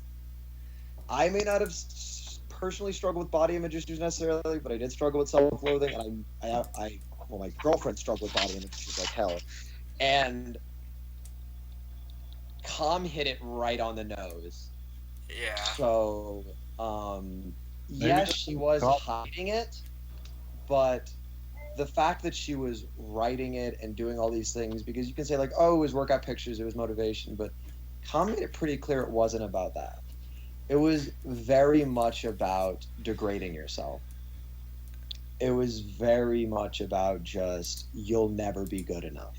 I may not have personally struggled with body image issues necessarily, but I did struggle with self-loathing, and well, my girlfriend struggled with body image issues like hell, and Calm hit it right on the nose. Yeah. So, yes, she was Calm- hiding it, but the fact that she was writing it and doing all these things, because you can say like, oh, it was workout pictures, it was motivation, but Calm made it pretty clear it wasn't about that. It was very much about degrading yourself. It was very much about just, you'll never be good enough.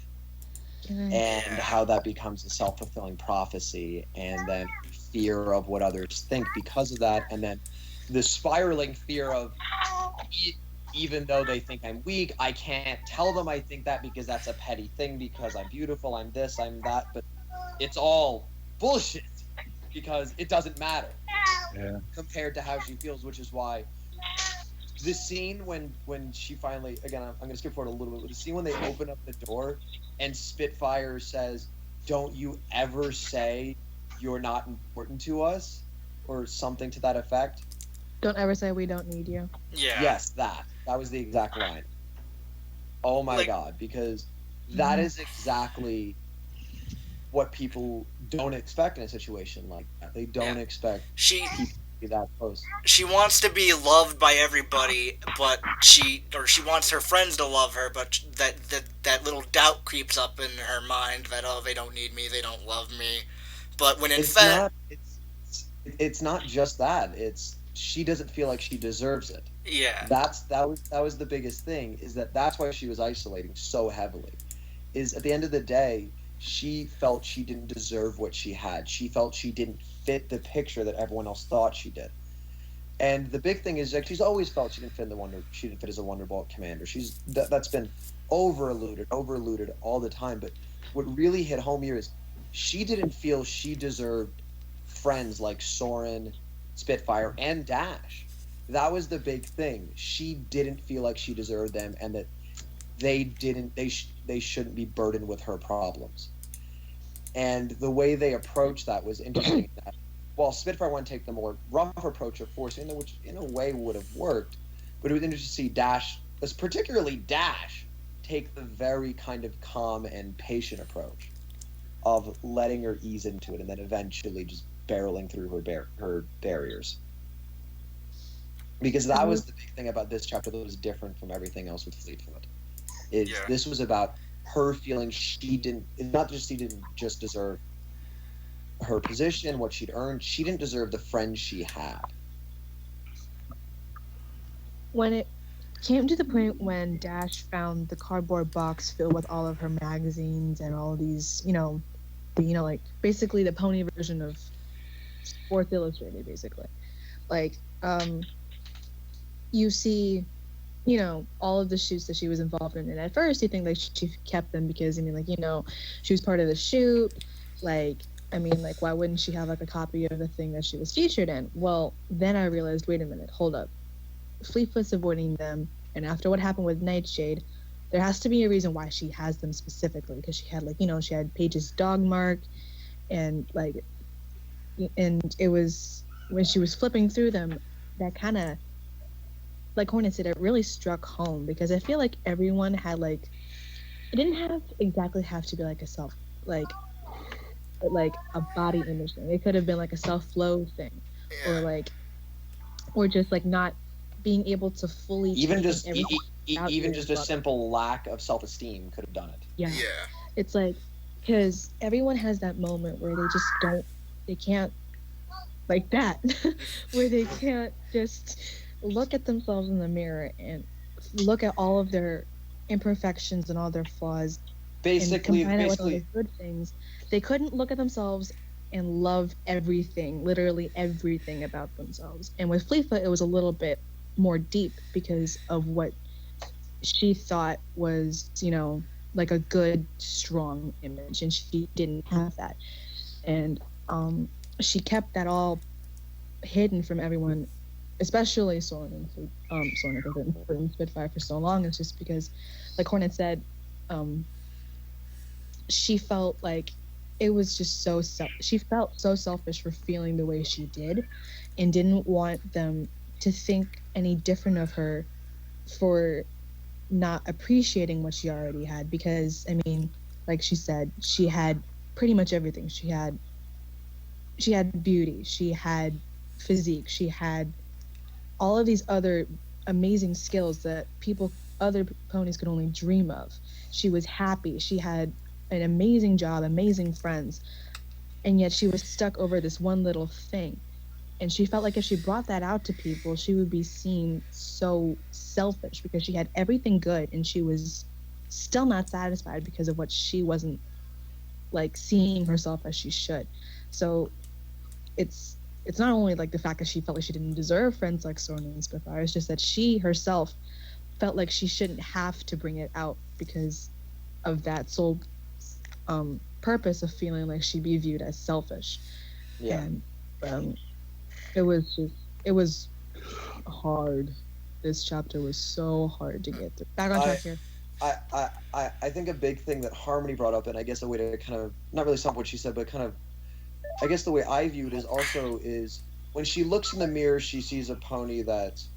And how that becomes a self-fulfilling prophecy, and then fear of what others think because of that, and then the spiraling fear of, even though they think I'm weak, I can't tell them I think that because that's a petty thing, because I'm beautiful, I'm this, I'm that, but it's all bullshit because it doesn't matter compared to how she feels, which is why the scene when she finally, again, I'm going to skip forward a little bit, but the scene when they open up the door and Spitfire says, don't you ever say you're not important to us, or something to that effect. Don't ever say we don't need you. Yeah. Yes, that was the exact line. Oh my god, because that is exactly what people don't expect in a situation like that. They don't expect people to be that close. She wants to be loved by everybody, but she wants her friends to love her, but that little doubt creeps up in her mind that, oh, they don't need me, they don't love me. But when in fact, it's not just that. It's she doesn't feel like she deserves it. Yeah. That was the biggest thing, is that's why she was isolating so heavily. Is at the end of the day, she felt she didn't deserve what she had. She felt she didn't fit the picture that everyone else thought she did. And the big thing is, like, she's always felt she didn't fit as a Wonderbolt commander. That's been over-alluded all the time. But what really hit home here is she didn't feel she deserved friends like Soren, Spitfire, and Dash. That was the big thing. She didn't feel like she deserved them, and that they shouldn't be burdened with her problems. And the way they approached that was interesting. That while Spitfire wanted to take the more rough approach of forcing, which in a way would have worked, but it was interesting to see Dash, particularly Dash, take the very kind of calm and patient approach of letting her ease into it, and then eventually just barreling through her barriers. Because that was the big thing about this chapter that was different from everything else with Fleetfoot. This was about her feeling she didn't just deserve her position, what she'd earned. She didn't deserve the friends she had. When it came to the point when Dash found the cardboard box filled with all of her magazines and all these, like basically the pony version of Sports Illustrated, basically. Like, you see, all of the shoots that she was involved in. And at first you think like she kept them because, she was part of the shoot. Like, why wouldn't she have like a copy of the thing that she was featured in? Well, then I realized, wait a minute, hold up. Fleetfoot's avoiding them. And after what happened with Nightshade, there has to be a reason why she has them specifically. Because she had she had Paige's dog mark. And it was, when she was flipping through them, that kind of, like Hornet said, it really struck home, because I feel like everyone had it didn't have to be like a self, like a body image thing. It could have been like a self-loathe thing, or just like not being able to fully even just a simple lack of self-esteem could have done it. Yeah. It's like, because everyone has that moment where they can't like that, where they can't just look at themselves in the mirror and look at all of their imperfections and all their flaws, and combine it with all the good things. They couldn't look at themselves and love everything, literally everything about themselves. And with Fleetfoot, it was a little bit more deep because of what she thought was, like a good, strong image, and she didn't have that. And she kept that all hidden from everyone, especially Soren. Soren has been in Spitfire for so long. It's just because, like Hornet said, um, she felt like it was just she felt so selfish for feeling the way she did, and didn't want them to think any different of her for not appreciating what she already had. Because I mean, like she said, she had pretty much everything. She had beauty, she had physique, she had all of these other amazing skills that other ponies could only dream of. She was happy, she had an amazing job, amazing friends, and yet she was stuck over this one little thing. And she felt like if she brought that out to people, she would be seen so selfish because she had everything good and she was still not satisfied because of what she wasn't like seeing herself as she should. So it's not only like the fact that she felt like she didn't deserve friends like Soren and Spitfire, it's just that she herself felt like she shouldn't have to bring it out because of that sole purpose of feeling like she'd be viewed as selfish. Yeah. And it was hard. This chapter was so hard to get through. Back on track here. I think a big thing that Harmony brought up, and I guess a way to kind of, not really sum up what she said, but kind of, I guess the way I view it is when she looks in the mirror, she sees a pony that's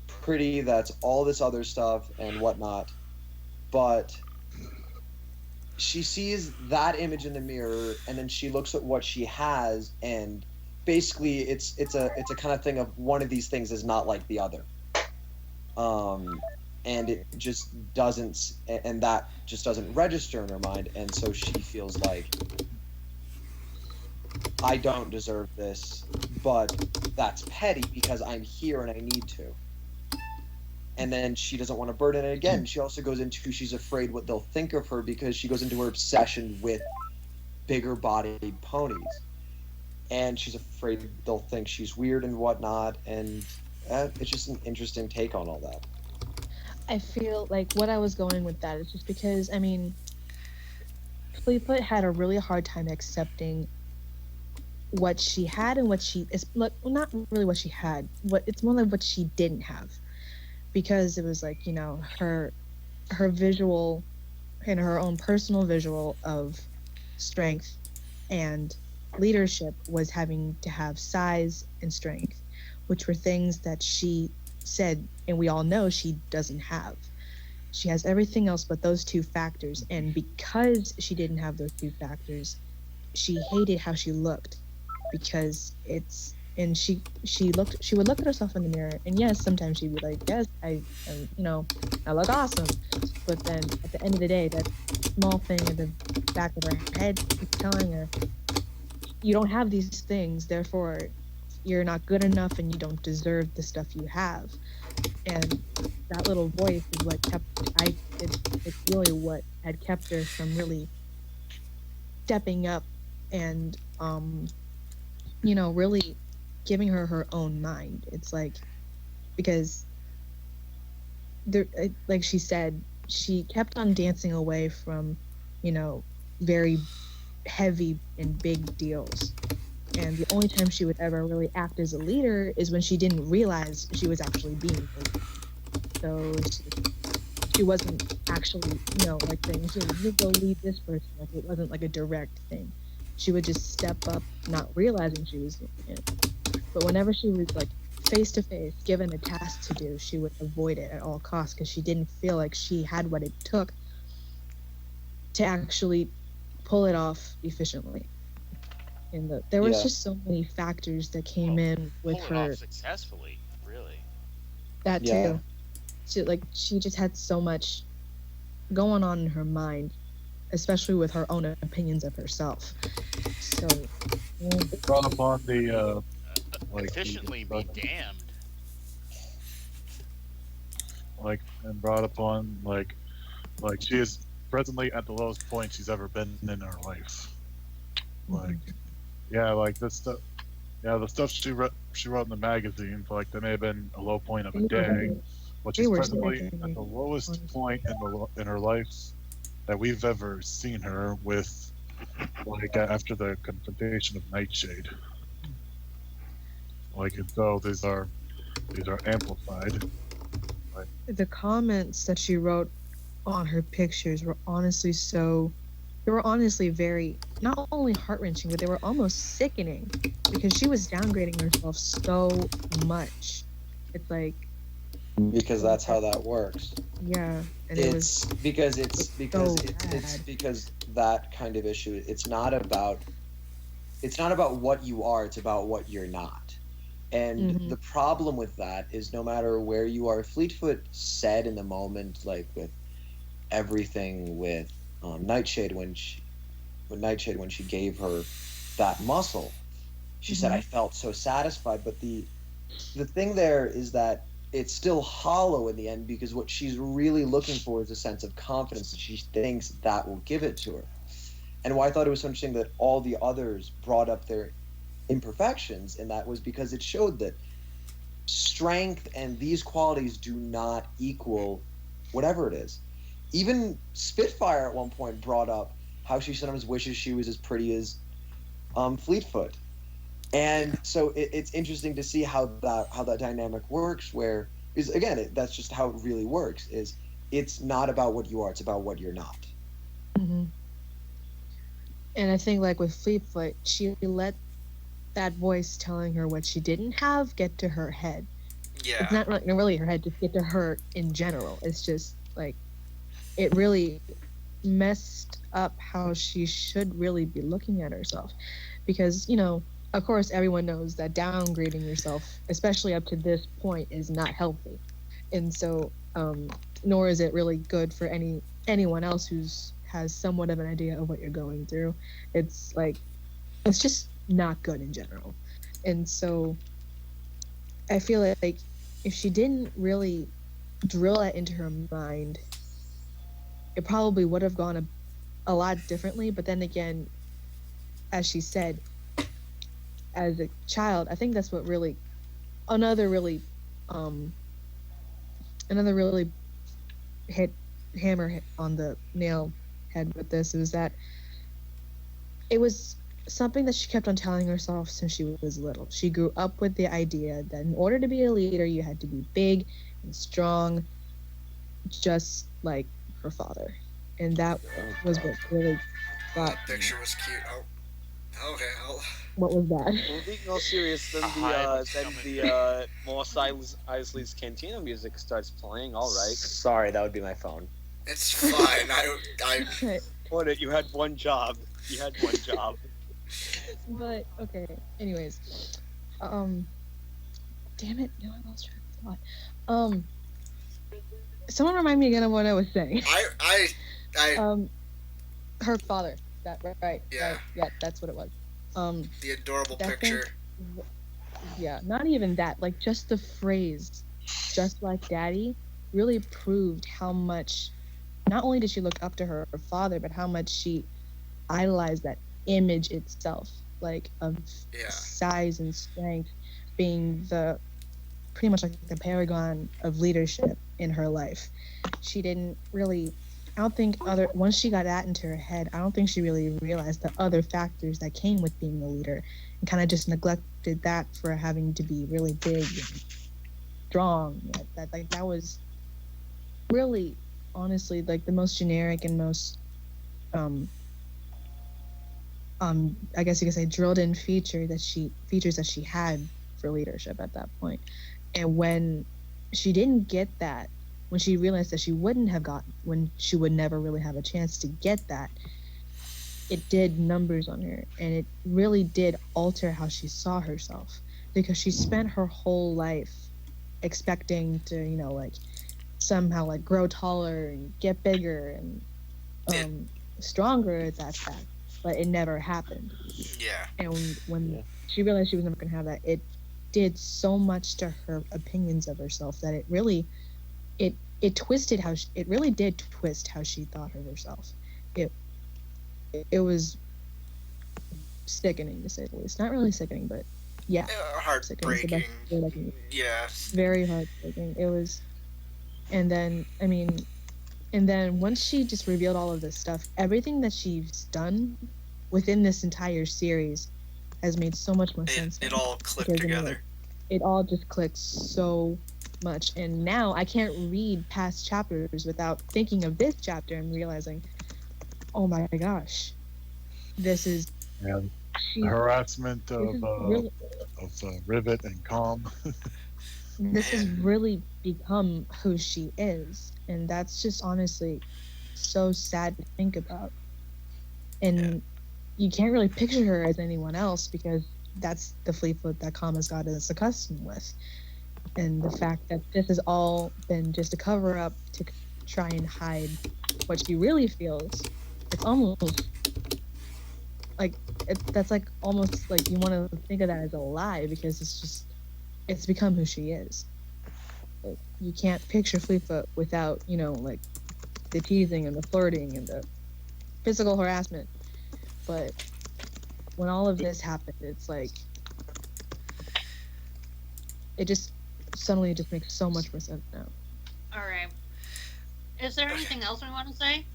pretty, that's all this other stuff and whatnot, but she sees that image in the mirror, and then she looks at what she has, and basically it's a kind of thing of one of these things is not like the other. And it just doesn't, and that just doesn't register in her mind, and so she feels like, I don't deserve this, but that's petty because I'm here and I need to. And then she doesn't want to burden it again. She also goes into, she's afraid what they'll think of her because she goes into her obsession with bigger bodied ponies. And she's afraid they'll think she's weird and whatnot, and it's just an interesting take on all that. I feel like what I was going with that is just because, I mean, Fleetfoot had a really hard time accepting what she had and what she is, not really what she had, it's more like what she didn't have, because it was like, her visual and her own personal visual of strength and leadership was having to have size and strength, which were things that she said, and we all know she doesn't have. She has everything else but those two factors, and because she didn't have those two factors, she hated how she looked, because she would look at herself in the mirror, and yes, sometimes she'd be like, yes, I look awesome, but then at the end of the day, that small thing at the back of her head is telling her, you don't have these things, therefore you're not good enough and you don't deserve the stuff you have. And that little voice is what it's really what had kept her from really stepping up and really giving her own mind. It's like, because like she said, she kept on dancing away from very heavy and big deals, and the only time she would ever really act as a leader is when she didn't realize she was actually being a leader. So she wasn't actually like saying, here, you go lead this person. Like, it wasn't like a direct thing. She would just step up not realizing she was doing it, but whenever she was like face to face given a task to do, she would avoid it at all costs because she didn't feel like she had what it took to actually pull it off efficiently. And there was just so many factors that came in with pull her. It off successfully, really. That too. She just had so much going on in her mind, especially with her own opinions of herself. So brought upon the efficiently be damned. And brought upon like she is presently at the lowest point she's ever been in her life. Like, yeah, like this stuff. Yeah, the stuff she wrote in the magazines, like that may have been a low point of a They day, were, but they she's were presently at sickening, the lowest honestly. point in her life that we've ever seen her with, like after the confrontation of Nightshade. Like, and so these are amplified. Like, The comments that she wrote on her pictures were honestly they were honestly very, not only heart-wrenching, but they were almost sickening because she was downgrading herself so much. It's like, because that's how that works. yeah, and it was so bad. because that kind of issue. It's not about what you are. It's about what you're not. And Mhm. the problem with that is no matter where you are, Fleetfoot said in the moment, like with everything with Nightshade when she gave her that muscle, she said, "I felt so satisfied." But the thing there is that it's still hollow in the end because what she's really looking for is a sense of confidence, and she thinks that will give it to her. And why I thought it was so interesting that all the others brought up their imperfections, and that was because it showed that strength and these qualities do not equal whatever it is. Even Spitfire at one point brought up how she sometimes wishes she was as pretty as Fleetfoot. And so it's interesting to see how that dynamic works. Where is again, that's just how it really works. Is it's not about what you are; it's about what you're not. Hmm. And I think like with Fleetfoot, she let that voice telling her what she didn't have get to her head. Yeah. It's not really her head, just get to her in general. It's just like it really messed up how she should really be looking at herself. Because, of course, everyone knows that downgrading yourself, especially up to this point, is not healthy. And so, nor is it really good for anyone else who's has somewhat of an idea of what you're going through. It's like, it's just not good in general. And so, I feel like if she didn't really drill that into her mind, it probably would have gone a lot differently. But then again, as she said, as a child, I think that's what really another really um another really hit on the nail head with this was that it was something that she kept on telling herself since she was little. She grew up with the idea that in order to be a leader, you had to be big and strong, just like her father. And that was what really got That me. picture was cute. Oh, okay. What was that? Well, being all serious, then the Moss Isley's Cantina music starts playing. All right. Sorry, that would be my phone. It's fine. I Hornet, you had one job. You had one job. But okay. Anyways, damn it! No, I lost track of thought. Someone remind me again of what I was saying. I Her father. That right? Yeah. Right, yeah, that's what it was. The adorable that picture. Yeah, not even that. Like just the phrase, just like daddy, really proved how much. Not only did she look up to her father, but how much she idolized that image itself, like of size and strength, being pretty much like the paragon of leadership in her life. She didn't really. I don't think once she got that into her head, I don't think she really realized the other factors that came with being a leader, and kind of just neglected that for having to be really big and strong. That was really, honestly, like the most generic and most I guess you could say drilled in features that she had for leadership at that point. And when she didn't get that, when she realized that when she would never really have a chance to get that, it did numbers on her, and it really did alter how she saw herself, because she spent her whole life expecting to, like somehow like grow taller and get bigger and stronger at that fact, but it never happened. Yeah. And when she realized she was never going to have that, it did so much to her opinions of herself that it really it twisted it really did twist how she thought of herself. It was sickening, to say the least. Not really sickening, but Yeah, sickening is the best heartbreaking. word I can use. Yeah. Very heartbreaking. It was, and then once she just revealed all of this stuff, everything that she's done within this entire series has made so much more sense. It now. all clicked Because, together. it all just clicks so much, and now I can't read past chapters without thinking of this chapter and realizing, oh my gosh, this is Yeah, she, the harassment this of is really, Rivet and Calm. this has really become who she is, and that's just honestly so sad to think about. And you can't really picture her as anyone else because that's the Fleetfoot that Calm has got us accustomed with. And the fact that this has all been just a cover up to try and hide what she really feels, it's almost like that's like almost like you want to think of that as a lie because it's become who she is. Like, you can't picture Fleetfoot without like the teasing and the flirting and the physical harassment. But when all of this happened, it's like it just suddenly just makes so much more sense now. All right. Is there anything else we want to say?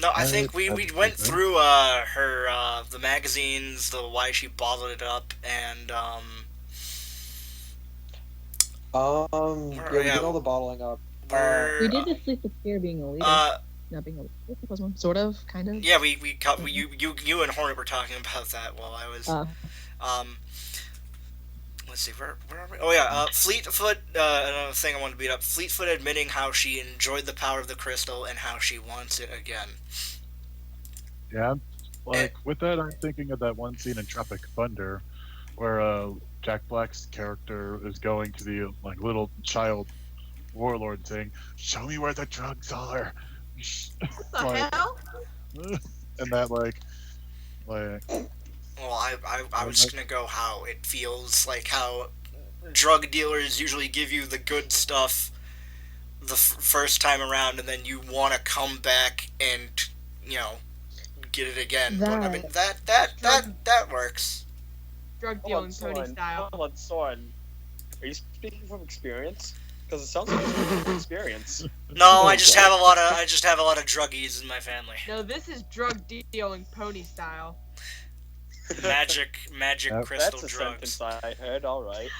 No, I think we went through her the magazines, the why she bottled it up, and we did all the bottling up. We did the Sleep with Fear being a leader. Not being a leader, was one sort of, kind of. Yeah, you and Hornet were talking about that while I was let's see, where are we? Oh yeah, Fleetfoot. Another thing I wanted to beat up. Fleetfoot admitting how she enjoyed the power of the crystal and how she wants it again. Yeah, like with that, I'm thinking of that one scene in Tropic Thunder, where Jack Black's character is going to the little child warlord saying, "Show me where the drugs are." What the hell? And that Well, I was just gonna go how it feels like how drug dealers usually give you the good stuff the first time around, and then you want to come back and get it again. But I mean that works. Drug dealing Tony style. Hold on, Soren. Are you speaking from experience? Because it sounds like you're speaking from experience. No, I just have a lot of druggies in my family. No, this is drug dealing pony style. Magic crystal That's a drugs. sentence I heard. All right.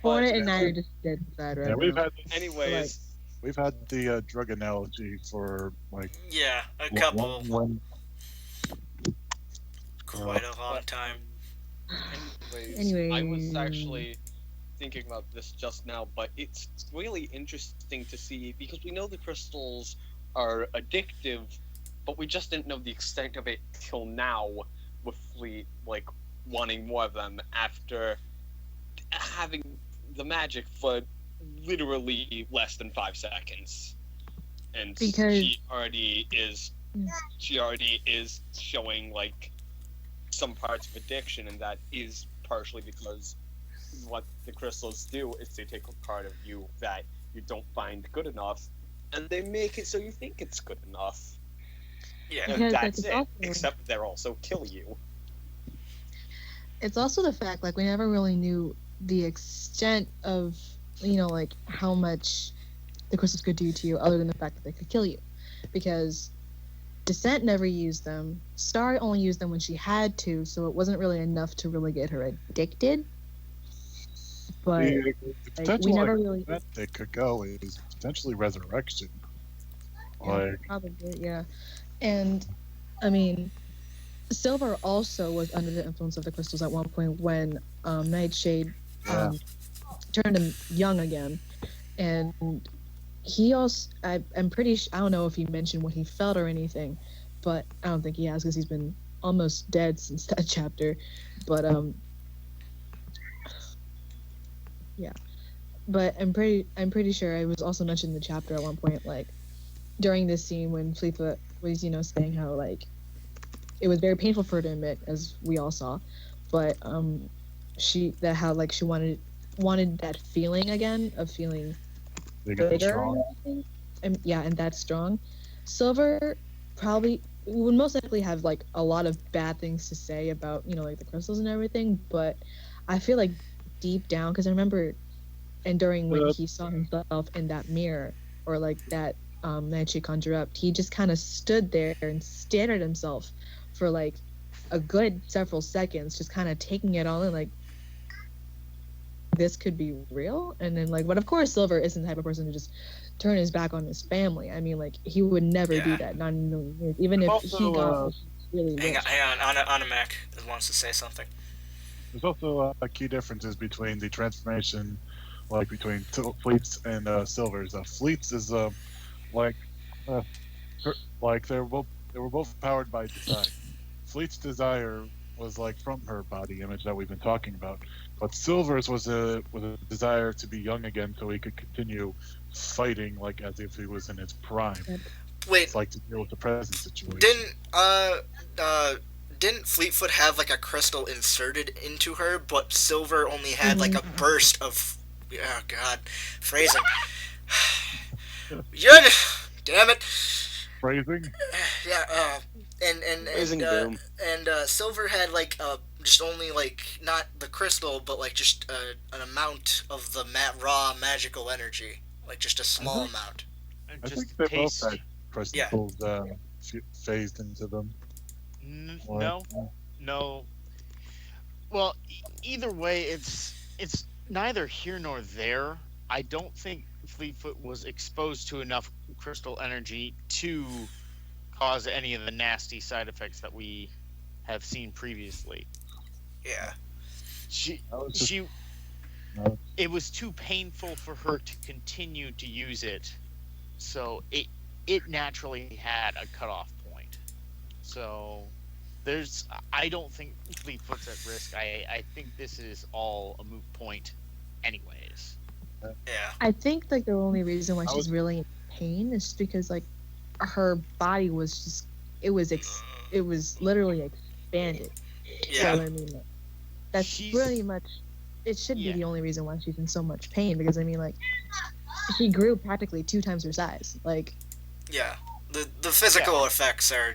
Hornet and I are just dead inside right now. Anyways, we've had the drug analogy for a couple. Quite a long time. Anyways, I was actually thinking about this just now, but it's really interesting to see because we know the crystals are addictive, but we just didn't know the extent of it till now, with Fleet wanting more of them after having the magic for literally less than 5 seconds, and she already is showing some parts of addiction, and that is partially because what the crystals do is they take a part of you that you don't find good enough, and they make it so you think it's good enough. Yeah, and that's it. Except they're also kill you. It's also the fact we never really knew the extent of how much the crystals could do to you, other than the fact that they could kill you, because Descent never used them. Star only used them when she had to, so it wasn't really enough to really get her addicted. But the potential we never really. They could go is potentially resurrection. Yeah, probably, yeah. And I mean, Silver also was under the influence of the crystals at one point when Nightshade turned him young again, and he also I'm pretty I don't know if he mentioned what he felt or anything, but I don't think he has because he's been almost dead since that chapter. But yeah, but I'm pretty sure it was also mentioned in the chapter at one point, during this scene when Fleetfoot was saying how it was very painful for her to admit, as we all saw, but she wanted that feeling again of feeling bigger, and that strong. Silver probably would most likely have like a lot of bad things to say about like the crystals and everything, but I feel like deep down, because I remember, and during when Uh, he saw himself in that mirror, or like that night she conjured up, he just kind of stood there and stared at himself for like a good several seconds, just kind of taking it all in, like this could be real. And then like, but of course Silver isn't the type of person to just turn his back on his family. I mean, like he would never do Yeah. that, not in a million years, even if he Also, got what he really Hang on, wished. hang on. Animak wants to say something. there's also key differences between the transformation, like between Fleets and Silvers. Fleets is like uh, like they were both powered by desire. Fleet's desire was like from her body image that we've been talking about, but Silver's was a desire to be young again, so he could continue fighting like as if he was in his prime. Wait, It's like to deal with the present situation. didn't didn't Fleetfoot have like a crystal inserted into her, but Silver only had like a burst of oh god, phrasing. Yeah, damn it. Phrasing. Yeah, and Phrasing and boom. Silver had like just only like not the crystal, but like just an amount of the raw magical energy, like just a small amount. I Just think they both taste. had crystals phased into them. No, no. Well, either way, it's neither here nor there. I don't think Fleetfoot was exposed to enough crystal energy to cause any of the nasty side effects that we have seen previously. Yeah, She I was just, she uh, it was too painful for her to continue to use it, so it naturally had a cutoff point. So there's I don't think Fleetfoot's at risk. I think this is all a moot point anyways. yeah, I think like the only reason why I she's was- really in pain is because like her body was just it was literally expanded. yeah. So I mean like, that's She's- pretty much it should Yeah. be the only reason why she's in so much pain, because I mean like she grew practically 2 times her size. Like Yeah, the physical effects are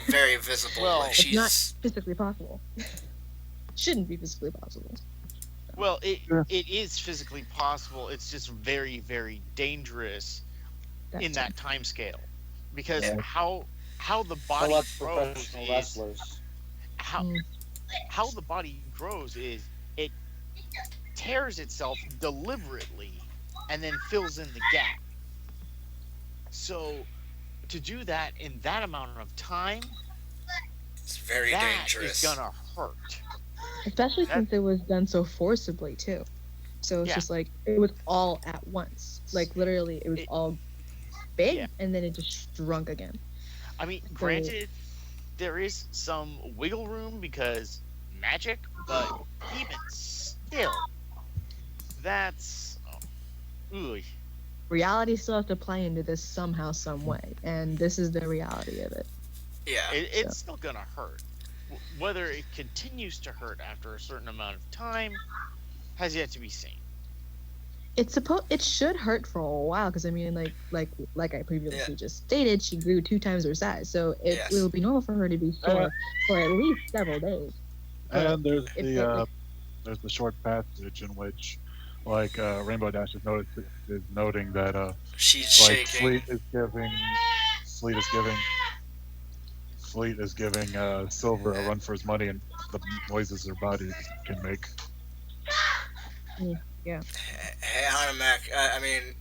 very visible. Well, like it's not she's physically possible. Shouldn't be physically possible. Well, Yeah. it is physically possible. It's just very, very dangerous in that time scale, because Yeah. how the So body let's grows professional is wrestlers. how Mm. how the body grows is it tears itself deliberately and then fills in the gap. So to do that in that amount of time, it's very that dangerous. is gonna hurt. Especially That- since it was done so forcibly too. So it's Yeah. just like it was all at once. Like literally it was all big Yeah. and then it just shrunk again. I mean, granted, there is some wiggle room because magic, but even still, that's. Ooh. Reality still has to play into this somehow, some way. And this is the reality of it. Yeah, It's still gonna hurt. Whether it continues to hurt after a certain amount of time has yet to be seen. It should hurt for a while, because I mean like I previously Yeah. just stated, she grew 2 times her size. So it Yes. will be normal for her to be sore for at least several days. And there's If the it, like, there's the short passage in which, like Rainbow Dash is noting that she's like shaking. Fleet is giving Silver a run for his money and the noises her body can make. Hey, Animak, I mean,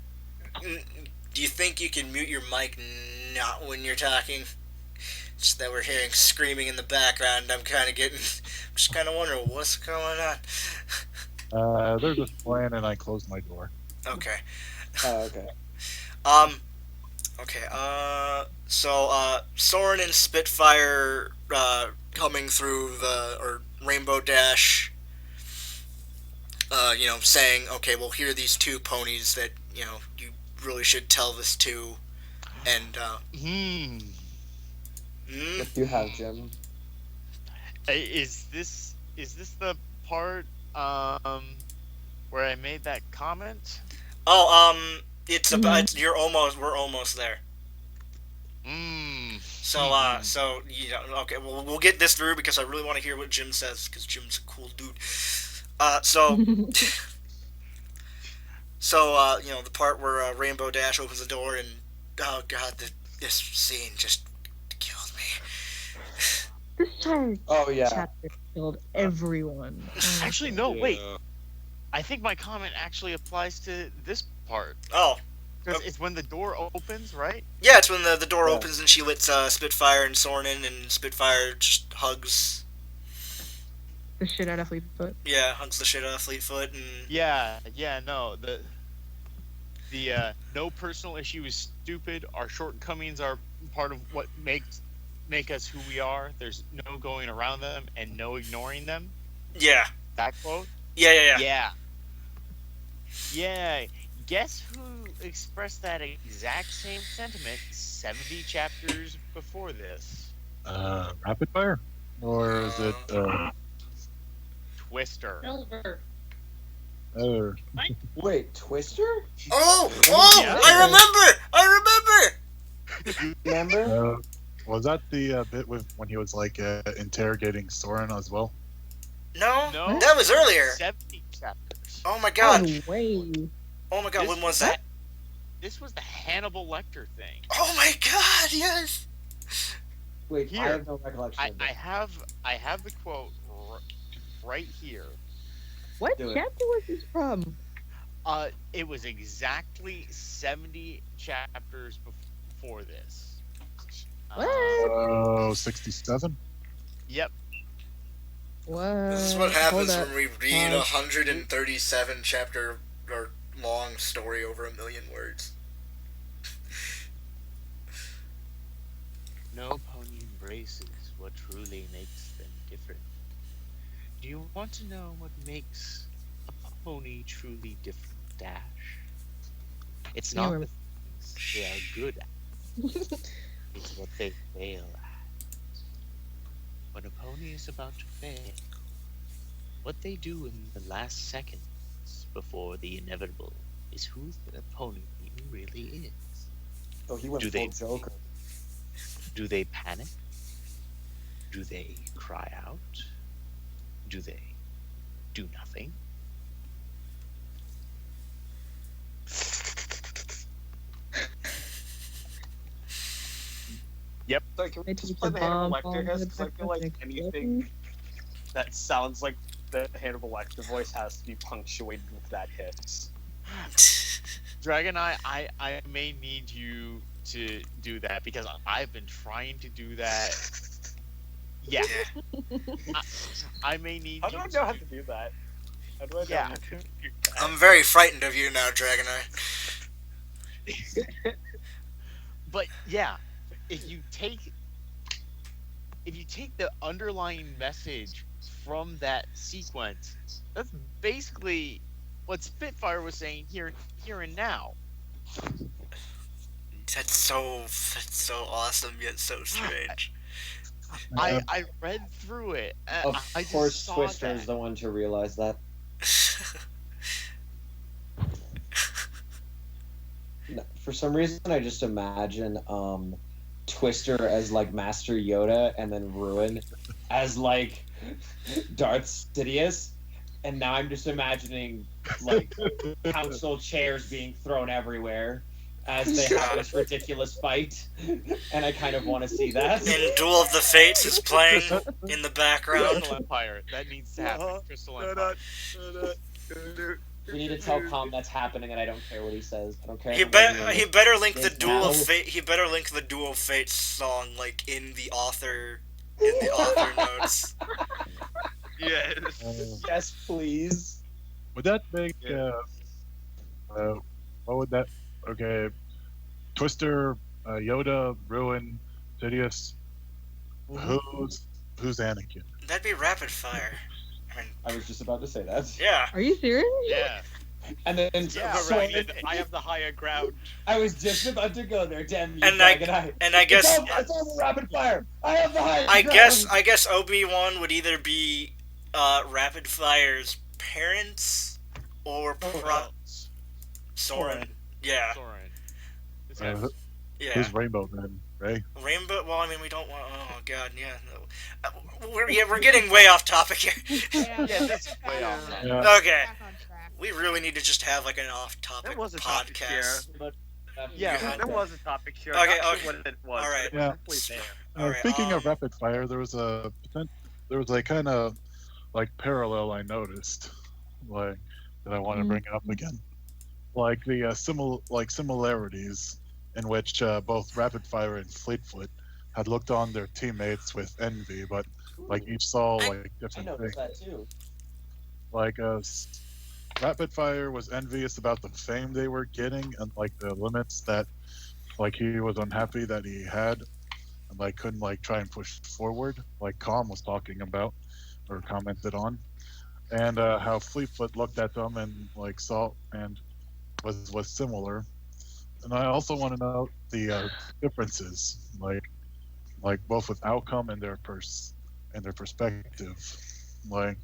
do you think you can mute your mic not when you're talking? Just that we're hearing screaming in the background. I'm just kind of wondering what's going on. There's a plan, and I closed my door. Okay. Oh, okay. Okay, so, Soren and Spitfire, coming through or Rainbow Dash, saying, okay, well, here are these two ponies that, you really should tell this to, and, What do you have, Jim? Is this the part where I made that comment? oh, we're almost there. So okay, well, we'll get this through because I really want to hear what Jim says because Jim's a cool dude. So the part where Rainbow Dash opens the door and oh god, this scene just killed me. This entire Oh yeah. chapter killed everyone. Actually, no, wait. I think my comment actually applies to this part. Oh. Because it's when the door opens, right? Yeah, it's when the door opens and she lets Spitfire and Soren in, and Spitfire just hugs the shit out of Fleetfoot. Yeah, hugs the shit out of Fleetfoot and No, the no personal issue is stupid. Our shortcomings are part of what make us who we are. There's no going around them and no ignoring them. Yeah. That quote? Yeah. Yeah. Guess who expressed that exact same sentiment 70 chapters before this? Rapid Fire? Or is it Twister? Silver. Wait, Twister? Oh! Yeah. I remember! Remember? Was that the bit with when he was like interrogating Soren as well? No, No. that was earlier. 70 chapters. Oh my god. No way. Oh my god, This- when was that? This was the Hannibal Lecter thing. Oh my god, yes! Wait, I Here. have no recollection I of this. have the quote right here. What Do it. chapter was this from? It was exactly 70 chapters before this. What? Oh, 67? Yep. What? This is what Hold happens up. when we read a Pause. 137 chapter or long story over 1,000,000 words. No pony embraces what truly makes them different. Do you want to know what makes a pony truly different, Dash? It's not Yeah, the things they are good at. It's what they fail at. When a pony is about to fail, what they do in the last seconds before the inevitable is who the pony really is. Oh, he went Do they- full Joker. Do they panic? Do they cry out? Do they do nothing? Yep. So can we They just took play the the Hannibal bomb Lecter on hiss? the Because I feel like back anything that sounds like the Hannibal Lecter voice has to be punctuated with that hiss. Dragon I may need you to do that because I've been trying to do that. Yeah. I may need How you do I to know how to do that? How do I know Yeah. how to do that? I'm very frightened of you now, Dragonite. But yeah, if you take the underlying message from that sequence, that's basically what Spitfire was saying here and now. That's so awesome yet so strange. I read through it. Of I just course, saw Twister that. is the one to realize that. No, for some reason, I just imagine Twister as like Master Yoda, and then Ruin as like Darth Sidious. And now I'm just imagining like council chairs being thrown everywhere as they have this ridiculous fight, and I kind of want to see that. And Duel of the Fates is playing in the background. Crystal Empire. That needs to happen. Crystal Empire. We need to tell Calm that's happening, and I don't care what he says. I don't care. He if I'm better link the Yes, Duel of now. Fate. He better link the Duel of Fate song like in the author notes. Yes. Yes, please. Would that make what would that? Okay, Twister, Yoda, Ruin, Sidious. Who's Anakin? That'd be rapid fire. I mean, I was just about to say that. yeah. Are you serious? Yeah. And then Yeah, Soren, right. I have the higher ground. I was just about to go there. Damn you, And Dragon Eye. I guess It's all rapid fire. I have the higher I ground. guess Obi-Wan would either be Rapid Fire's parents or Soren. Soren. Yeah. Soren. This Uh, guy's Yeah. Who's Rainbow then, Ray? Rainbow. Well, I mean, we don't want. Oh God, yeah. No. We're getting way off topic here. Yeah, Yeah, this is back way on off. track. Yeah. Okay. Back on track. We really need to just have like an off-topic There was a topic share. podcast. But Yeah, Yeah. there was a topic share. Okay, Not sure okay. what it was. Alright. But it was definitely there. Alright, Speaking of rapid fire, there was a kind of like parallel I noticed, like that I want to bring up again, like the similarities in which both Rapid Fire and Fleetfoot had looked on their teammates with envy, but like each saw like I different noticed things. that too. Like Rapid Fire was envious about the fame they were getting and like the limits that like he was unhappy that he had and like couldn't like try and push forward, like Calm was talking about or commented on, and how Fleetfoot looked at them and like saw and was similar. And I also want to know the differences, like both with outcome and their perspective, like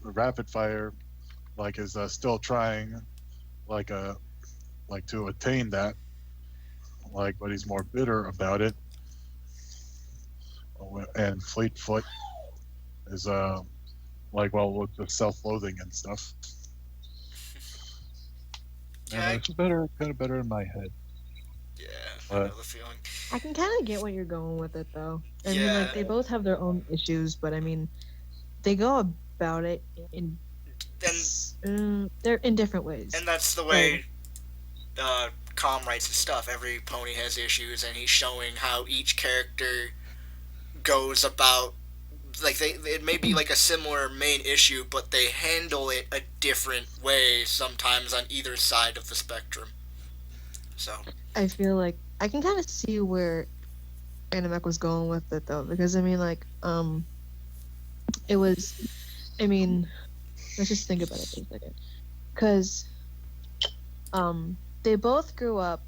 Rapid Fire like is still trying like to attain that, like, but he's more bitter about it. And Fleetfoot is like, well, with the self-loathing and stuff. Yeah, And it's kind of better in my head. yeah, I know the feeling. I can kind of get what you're going with it, though. I mean, Yeah. like, they both have their own issues, but I mean, they go about it in they're in different ways. And that's the way Calm writes his stuff. Every pony has issues, and he's showing how each character goes about. Like it may be like a similar main issue, but they handle it a different way sometimes on either side of the spectrum. So I feel like I can kind of see where Animak was going with it, though, because I mean, like, it was, I mean, let's just think about it for a second, because, they both grew up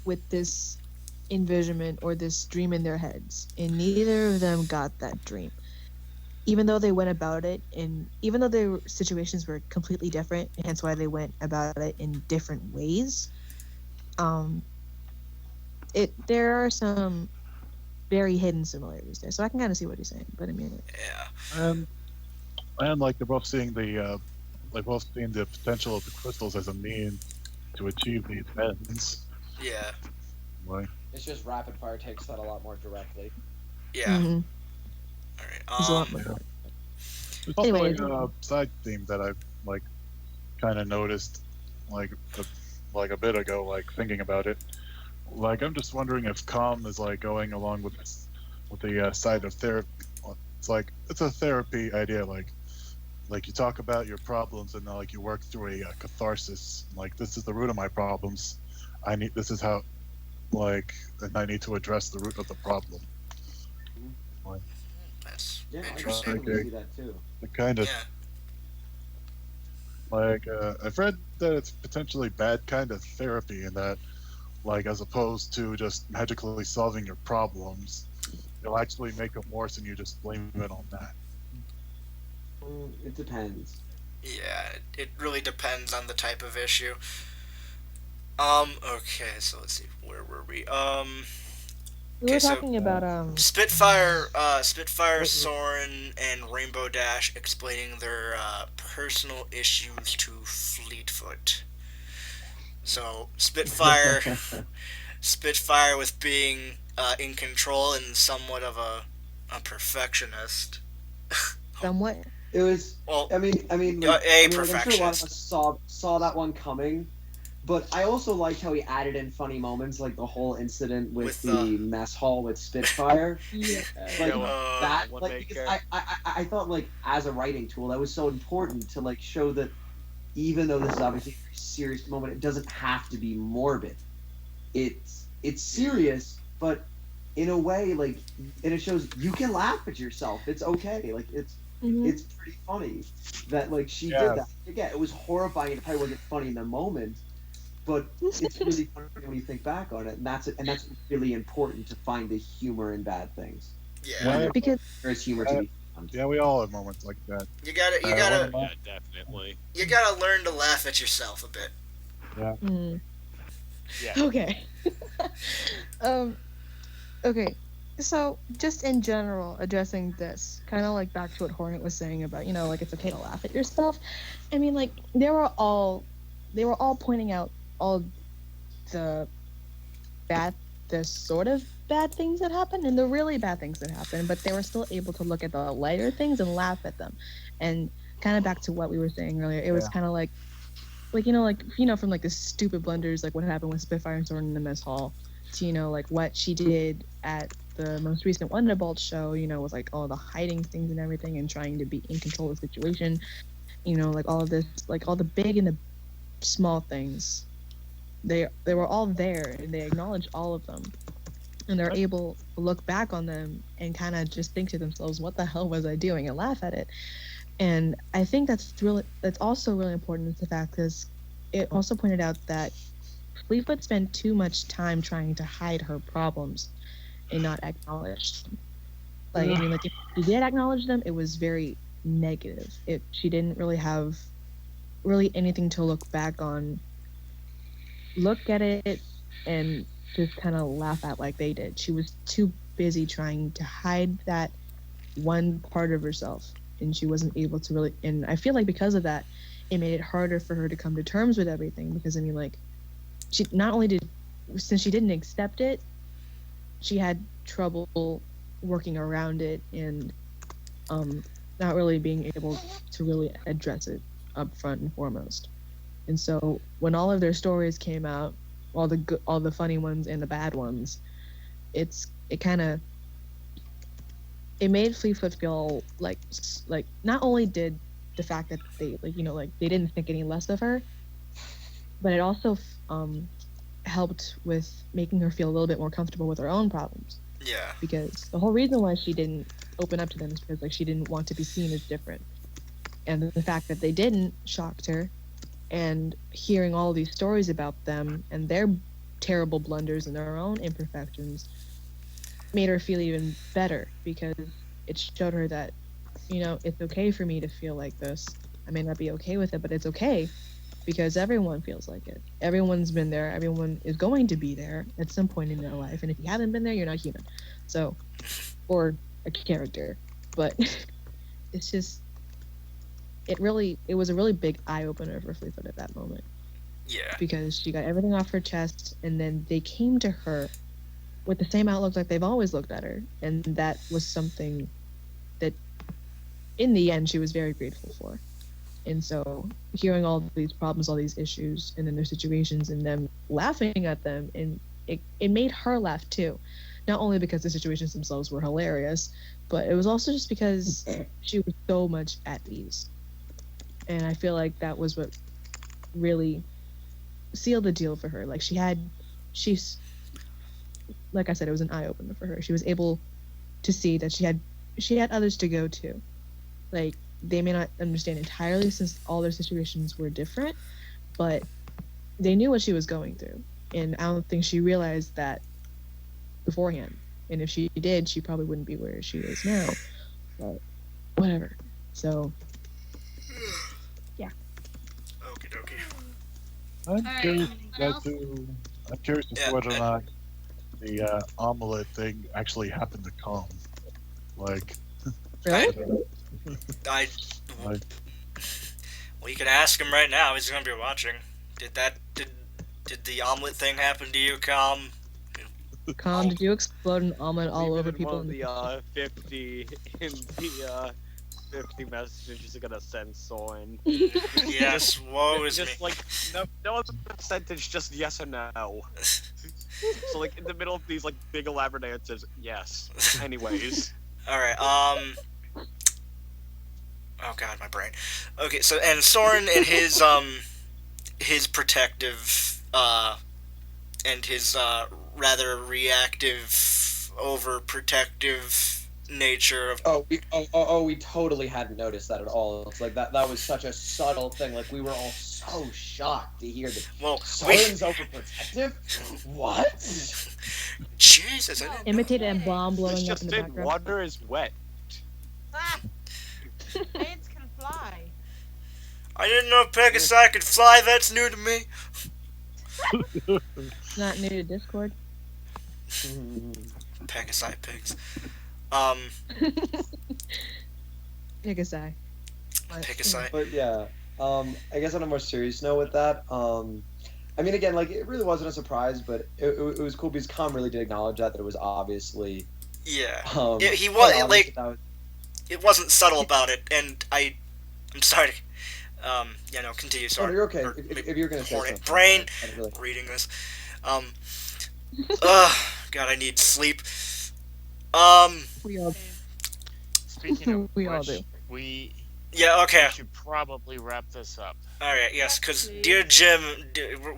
with this envisionment or this dream in their heads, and neither of them got that dream. Even though they went about it, and even though their situations were completely different, hence why they went about it in different ways. There are some very hidden similarities there, so I can kind of see what he's saying. But I mean, yeah, And like they're both seeing the potential of the crystals as a means to achieve these ends. yeah, Like, It's just Rapid Fire takes that a lot more directly. yeah. mhm. All right. He's a lot more. yeah. There's also Anyway. like a side theme that I've like kind of noticed like a bit ago, like thinking about it. Like I'm just wondering if Calm is like going along with the side of therapy. It's like it's a therapy idea, like you talk about your problems and like you work through a catharsis. Like this is the root of my problems. This is how, like, and I need to address the root of the problem. That's Yeah, I can interesting. totally see that too. It kind of Yeah, like I've read that it's potentially bad kind of therapy in that, like, as opposed to just magically solving your problems, you'll actually make them worse and you just blame it on that. It depends. yeah. It really depends on the type of issue. Okay, so let's see. Where were we? We were Okay, so- talking about Spitfire, Soren, and Rainbow Dash explaining their personal issues to Fleetfoot. So Spitfire with being in control and somewhat of a perfectionist. somewhat. It was. Well, I mean, a like, I'm sure a lot of perfectionist. us saw that one coming, but I also liked how he added in funny moments, like the whole incident with With, the mess hall with Spitfire. Yeah. Like Yeah, that, one like, because maker. I thought, like, as a writing tool, that was so important to like show that even though this is obviously a very serious moment, it doesn't have to be morbid. It's serious, but in a way, like, and it shows you can laugh at yourself. It's okay. Like Mhm. it's pretty funny that like she Yeah. did that. Again, it was horrifying and it probably wasn't funny in the moment, but it's really funny when you think back on it, and that's really important to find the humor in bad things. Yeah, Because There's humor to be found. Yeah, we all have moments like that. you gotta Yeah, definitely. you gotta learn to laugh at yourself a bit. mm, Yeah. Okay. um. Okay. So, just in general, addressing this, kind of like back to what Hornet was saying about, like it's okay to laugh at yourself. I mean, like they were all pointing out all the bad, the sort of bad things that happen and the really bad things that happen, but they were still able to look at the lighter things and laugh at them. And kind of back to what we were saying earlier, it was Yeah. kind of from like the stupid blunders, like what happened with Spitfire and Sword in the mess hall, to like what she did at the most recent Wonderbolt show, with like all the hiding things and everything and trying to be in control of the situation, like all of this, like all the big and the small things. They were all there and they acknowledged all of them. And they're able to look back on them and kind of just think to themselves, what the hell was I doing, and laugh at it. And I think that's also really important, is the fact, because it also pointed out that Fleetfoot spent too much time trying to hide her problems and not acknowledge them. Like, I mean, like if she did acknowledge them, it was very negative. She didn't really have anything to look back on, look at it, and just kind of laugh at like they did. She was too busy trying to hide that one part of herself, and she wasn't able to really. And I feel like because of that, it made it harder for her to come to terms with everything. Because I mean, like, she not only did, since she didn't accept it, she had trouble working around it and not really being able to really address it up front and foremost. And so when all of their stories came out, all the funny ones and the bad ones, it made Fleetfoot feel like not only did the fact that they they didn't think any less of her, but it also helped with making her feel a little bit more comfortable with her own problems. Yeah. Because the whole reason why she didn't open up to them is because like she didn't want to be seen as different, and the fact that they didn't shocked her. And hearing all these stories about them and their terrible blunders and their own imperfections made her feel even better, because it showed her that it's okay for me to feel like this. I may not be okay with it, but it's okay, because everyone feels like it. Everyone's been there. Everyone is going to be there at some point in their life. And if you haven't been there, you're not human. So, or a character. But it's just, it was a really big eye-opener for Fleetfoot at that moment. Yeah. Because she got everything off her chest, and then they came to her with the same outlook like they've always looked at her. And that was something that, in the end, she was very grateful for. And so hearing all these problems, all these issues, and then their situations, and them laughing at them, and it made her laugh too. Not only because the situations themselves were hilarious, but it was also just because she was so much at ease. And I feel like that was what really sealed the deal for her. Like she's, like I said, it was an eye-opener for her. She was able to see that she had others to go to. Like, they may not understand entirely since all their situations were different, but they knew what she was going through. And I don't think she realized that beforehand. And if she did, she probably wouldn't be where she is now. But whatever. So, yeah. Okie dokie. I'm curious anyone as to Yeah, whether or not the omelet thing actually happened to come. Like, Really? I. like Well, you can ask him right now. He's gonna be watching. Did the omelet thing happen to you, Calm? Calm, did you explode an omelet all Leave it over in people? one of the 50 in the 50 messages are gonna send Soren. Yes, woe is me. Just like no other percentage, just yes or no. So like in the middle of these like big elaborate answers, yes. Anyways. Alright, oh god, my brain. Okay, so, and Soren and his protective, and his, rather reactive, overprotective nature of... We totally hadn't noticed that at all. It's like that was such a subtle thing. Like, we were all so shocked to hear that Well, Soren's overprotective? What? Jesus, I didn't know. Imitate a bomb It's blowing up just in the in background. water is wet. Ah! Ants can fly. I didn't know Pegasi could fly, that's new to me. Not new to Discord. Pack of side pigs. Pick a side. Pick a side. But yeah, I guess on a more serious note with that, I mean, again, like it really wasn't a surprise, but it was cool because Com really did acknowledge that it was obviously. Yeah. He quite was obvious like that was- it wasn't subtle about it, and I'm sorry. Yeah, no, continue. Oh, Sorry. you're okay. Or If you're gonna say Hornet something, brain. I don't really- Reading this. God, I need sleep. Um. We all Speaking of We all which, do. we Yeah. Okay. should probably wrap this up. All right. Yes, because Please. dear Jim,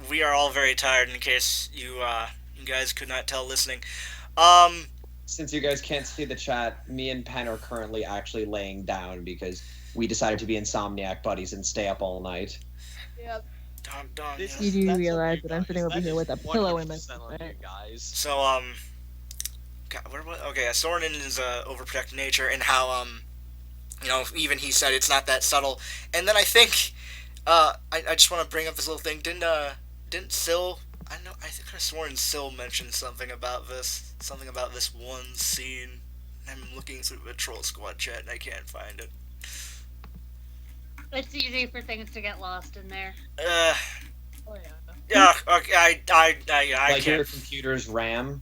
we are all very tired. In case you guys could not tell listening. Since you guys can't see the chat, me and Penn are currently actually laying down because we decided to be insomniac buddies and stay up all night. Yep. Dun, This yeah. You do that's realize okay, that I'm guys. sitting over That here is with a pillow in my 100% on right? you guys. So God, okay, Soren is overprotective nature, and how even he said it's not that subtle. And then I think I just want to bring up this little thing. Didn't Syl? I think I sworn Syl mentioned something about this one scene. I'm looking through the Troll Squad chat and I can't find it. It's easy for things to get lost in there. Uh, Oh yeah. yeah, okay, I Like your can't. computer's RAM.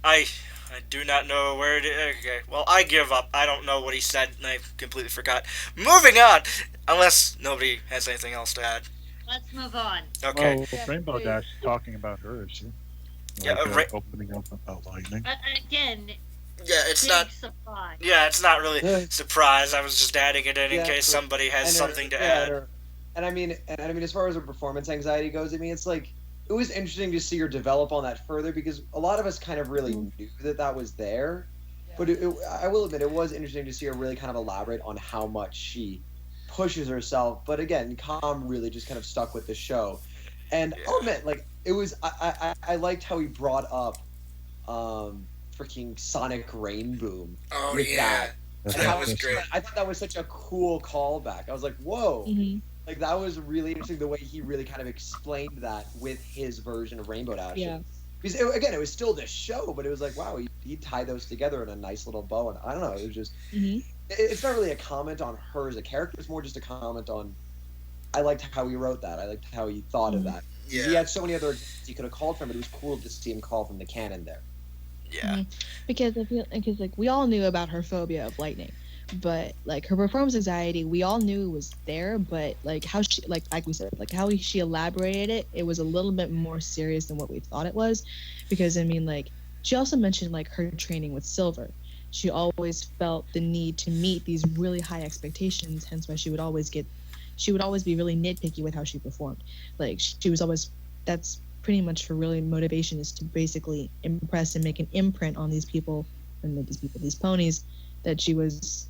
I do not know where it is. Okay, well, I give up. I don't know what he said, and I completely forgot. Moving on, unless nobody has anything else to add. Let's move on. Okay. Well, Yeah, Rainbow please. Dash is talking about her issue. Yeah, Opening up about lightning. Again, Yeah, it's big not. surprise. Yeah, it's not really Yeah. surprise. I was just adding it in Yeah, case but- somebody has And something to yeah, add. and I mean, as far as her performance anxiety goes, I mean, it's like it was interesting to see her develop on that further because a lot of us kind of really knew that was there. But I will admit, it was interesting to see her really kind of elaborate on how much she pushes herself. But again, Com really just kind of stuck with the show. And I'll admit, like, it was, I liked how he brought up freaking Sonic Rain Boom. Oh with yeah, And that how was great. I thought that was such a cool callback. I was like, whoa. Mm-hmm. Like, that was really interesting the way he really kind of explained that with his version of Rainbow Dash. Yeah. Because, again, it was still the show, but it was like, wow, he tied those together in a nice little bow. And I don't know, it was just, Mm-hmm. it's not really a comment on her as a character. It's more just a comment on, I liked how he wrote that. I liked how he thought of that. He Yeah, had so many other examples he could have called from, but it was cool to see him call from the canon there. yeah, Because I feel like we all knew about her phobia of lightning, but like her performance anxiety, we all knew it was there. But like how she like we said, like how she elaborated it, it was a little bit more serious than what we thought it was. Because I mean, like she also mentioned like her training with Silver. She always felt the need to meet these really high expectations. Hence why she would always be really nitpicky with how she performed. Like she was always that's pretty much her really motivation is to basically impress and make an imprint on these people and these ponies that she was,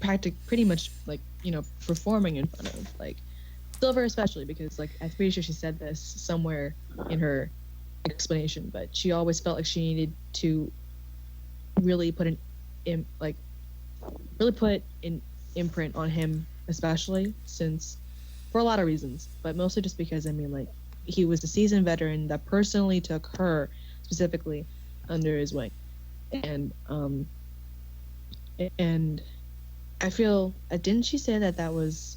pretty much like, performing in front of, like Silver especially, because like I'm pretty sure she said this somewhere in her explanation, but she always felt like she needed to really put an imprint on him, especially since for a lot of reasons, but mostly just because I mean, like he was a seasoned veteran that personally took her specifically under his wing, and I feel didn't she say that was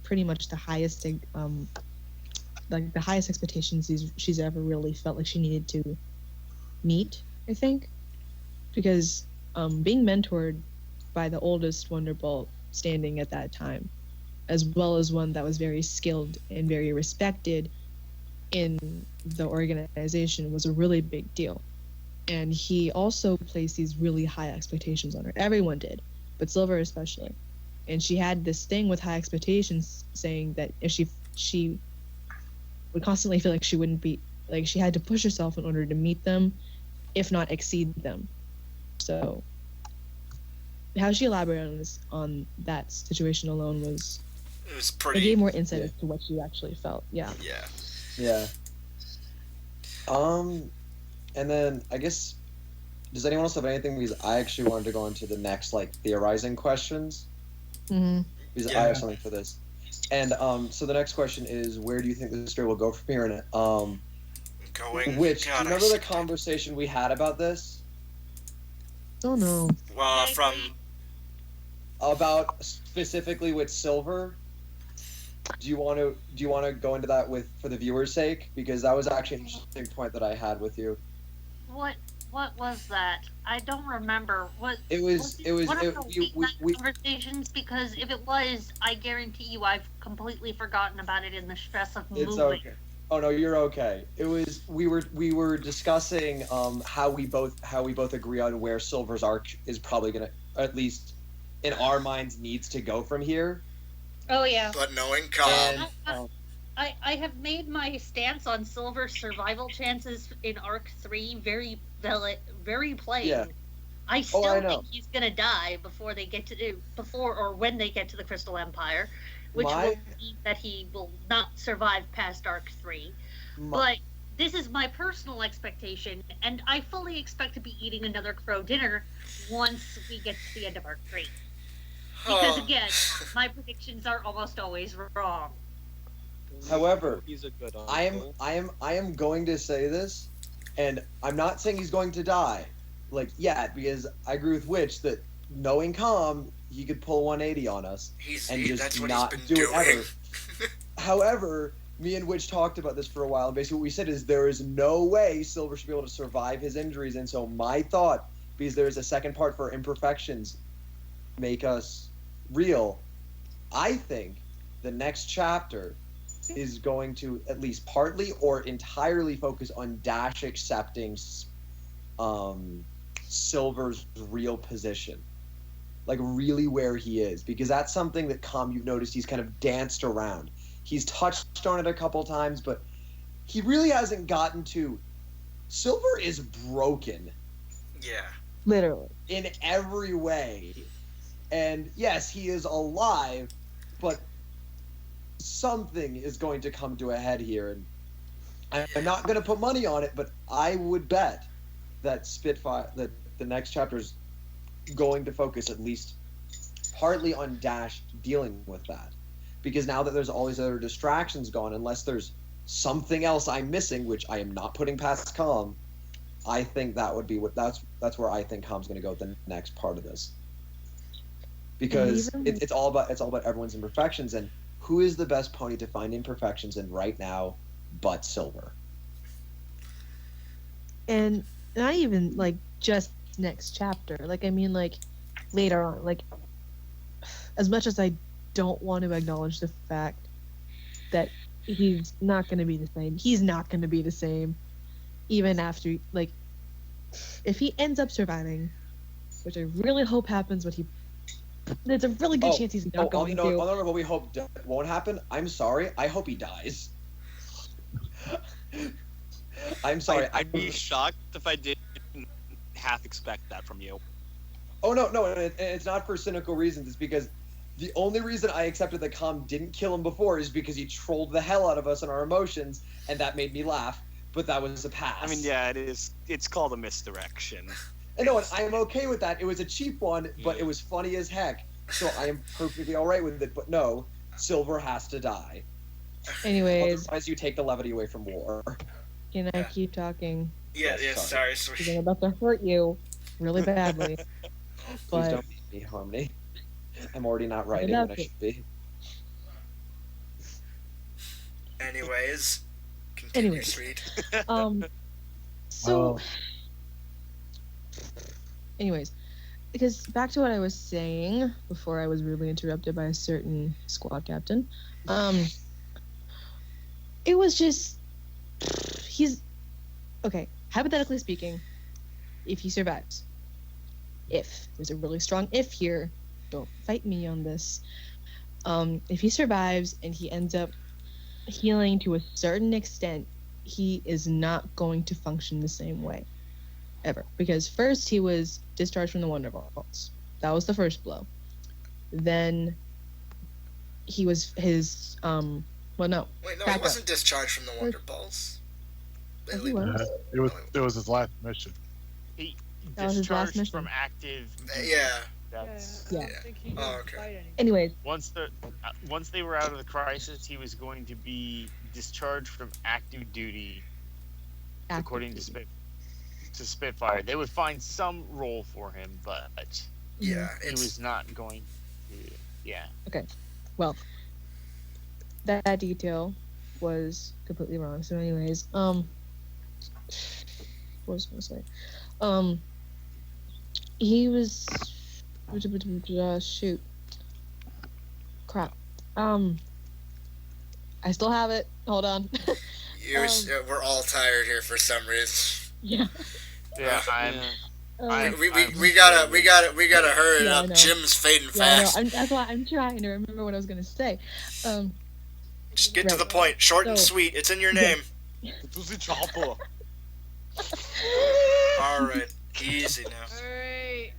pretty much the highest like the highest expectations she's ever really felt like she needed to meet, I think, because being mentored by the oldest Wonderbolt standing at that time, as well as one that was very skilled and very respected in the organization, was a really big deal. And he also placed these really high expectations on her. Everyone did, but Silver especially. And she had this thing with high expectations, saying that if she would constantly feel like she wouldn't be, like she had to push herself in order to meet them, if not exceed them. So how she elaborated on that situation alone it was it pretty. gave more insight as to what she actually felt. Yeah. Yeah, Yeah. And then I guess, does anyone else have anything? Because I actually wanted to go into the next like theorizing questions. Mm-hmm. Because Yeah. I have something for this. And so the next question is, where do you think the story will go from here? And Going. which do you God, I remember the skipped it. conversation we had about this? Oh no. From About specifically with Silver? Do you want to go into that for the viewers' sake? Because that was actually an interesting point that I had with you. What was that? I don't remember. It was one of the late night conversations, because if it was, I guarantee you I've completely forgotten about it in the stress of moving. It's okay. Oh no, you're okay. It was we were discussing how we both agree on where Silver's arc is probably gonna, at least in our minds, needs to go from here. Oh yeah. But knowing Calm. And, I have made my stance on Silver's survival chances in Arc 3 very plain. Yeah. I still I know. think he's gonna die when they get to the Crystal Empire, which will mean that he will not survive past Arc 3. But this is my personal expectation, and I fully expect to be eating another crow dinner once we get to the end of Arc 3. Because again, my predictions are almost always wrong. However, he's a good uncle. I am going to say this, and I'm not saying he's going to die, because I agree with Witch that knowing Calm, he could pull 180 on us and just not do it ever. However, me and Witch talked about this for a while, and basically what we said is there is no way Silver should be able to survive his injuries, and so my thought, because there is a second part for imperfections, make us real, I think the next chapter is going to at least partly or entirely focus on Dash accepting Silver's real position, really where he is, because that's something that you've noticed he's kind of danced around. He's touched on it a couple times, but he really hasn't gotten to. Silver is broken. Yeah. Literally. In every way. And yes, he is alive, but something is going to come to a head here. And I'm not going to put money on it, but I would bet that that the next chapter is going to focus at least partly on Dash dealing with that. Because now that there's all these other distractions gone, unless there's something else I'm missing, which I am not putting past Calm, I think that would be that's where I think Calm's going to go with the next part of this. Because it's all about everyone's imperfections, and who is the best pony to find imperfections in right now but Silver? And not even just next chapter. Later on. As much as I don't want to acknowledge the fact that he's not going to be the same. He's not going to be the same, even after if he ends up surviving, which I really hope happens. There's a really good chance he's not going to. What we hope won't happen. I'm sorry. I hope he dies. I'm sorry. I'd be shocked if I didn't half expect that from you. Oh no, and it's not for cynical reasons. It's because the only reason I accepted that Calm didn't kill him before is because he trolled the hell out of us and our emotions, and that made me laugh. But that was a pass. I mean, yeah, it is. It's called a misdirection. And no, I am okay with that. It was a cheap one, but it was funny as heck. So I am perfectly all right with it. But no, Silver has to die. Anyways, otherwise you take the levity away from war. Can I keep talking? Yeah, sorry. Because I'm about to hurt you really badly. Please don't make me, Harmony. I'm already not writing when I should be. Anyways, continue, sweet. So, anyways, because back to what I was saying before I was rudely interrupted by a certain squad captain. It was just he's okay. Hypothetically speaking, if he survives, if there's a really strong if here, don't fight me on this. If he survives and he ends up healing to a certain extent, he is not going to function the same way ever, because first he was discharged from the Wonderballs. That was the first blow. Then he was his well, no. Wait, no, he wasn't discharged from the Wonderballs. He was. It was his last mission. He That was his last discharged mission. from active. Yeah. That's Yeah. I don't think he can Oh, okay. fight anymore. Anyways, once they were out of the crisis, he was going to be discharged from active duty, according to Spitfire. They would find some role for him, but Yeah, he was not going to. Yeah. well, that detail was completely wrong. So, anyways, what was I gonna say? He was shoot, crap. I still have it. Hold on. we're all tired here for some reason. Yeah. Yeah, We gotta hurry Yeah, I up. know. Jim's fading Yeah, I know. fast. That's why I'm trying to remember what I was gonna say. Just get to Right. the point. Short and So- sweet. It's in your Yeah. name. It was a chopper. All right, easy now. Alright.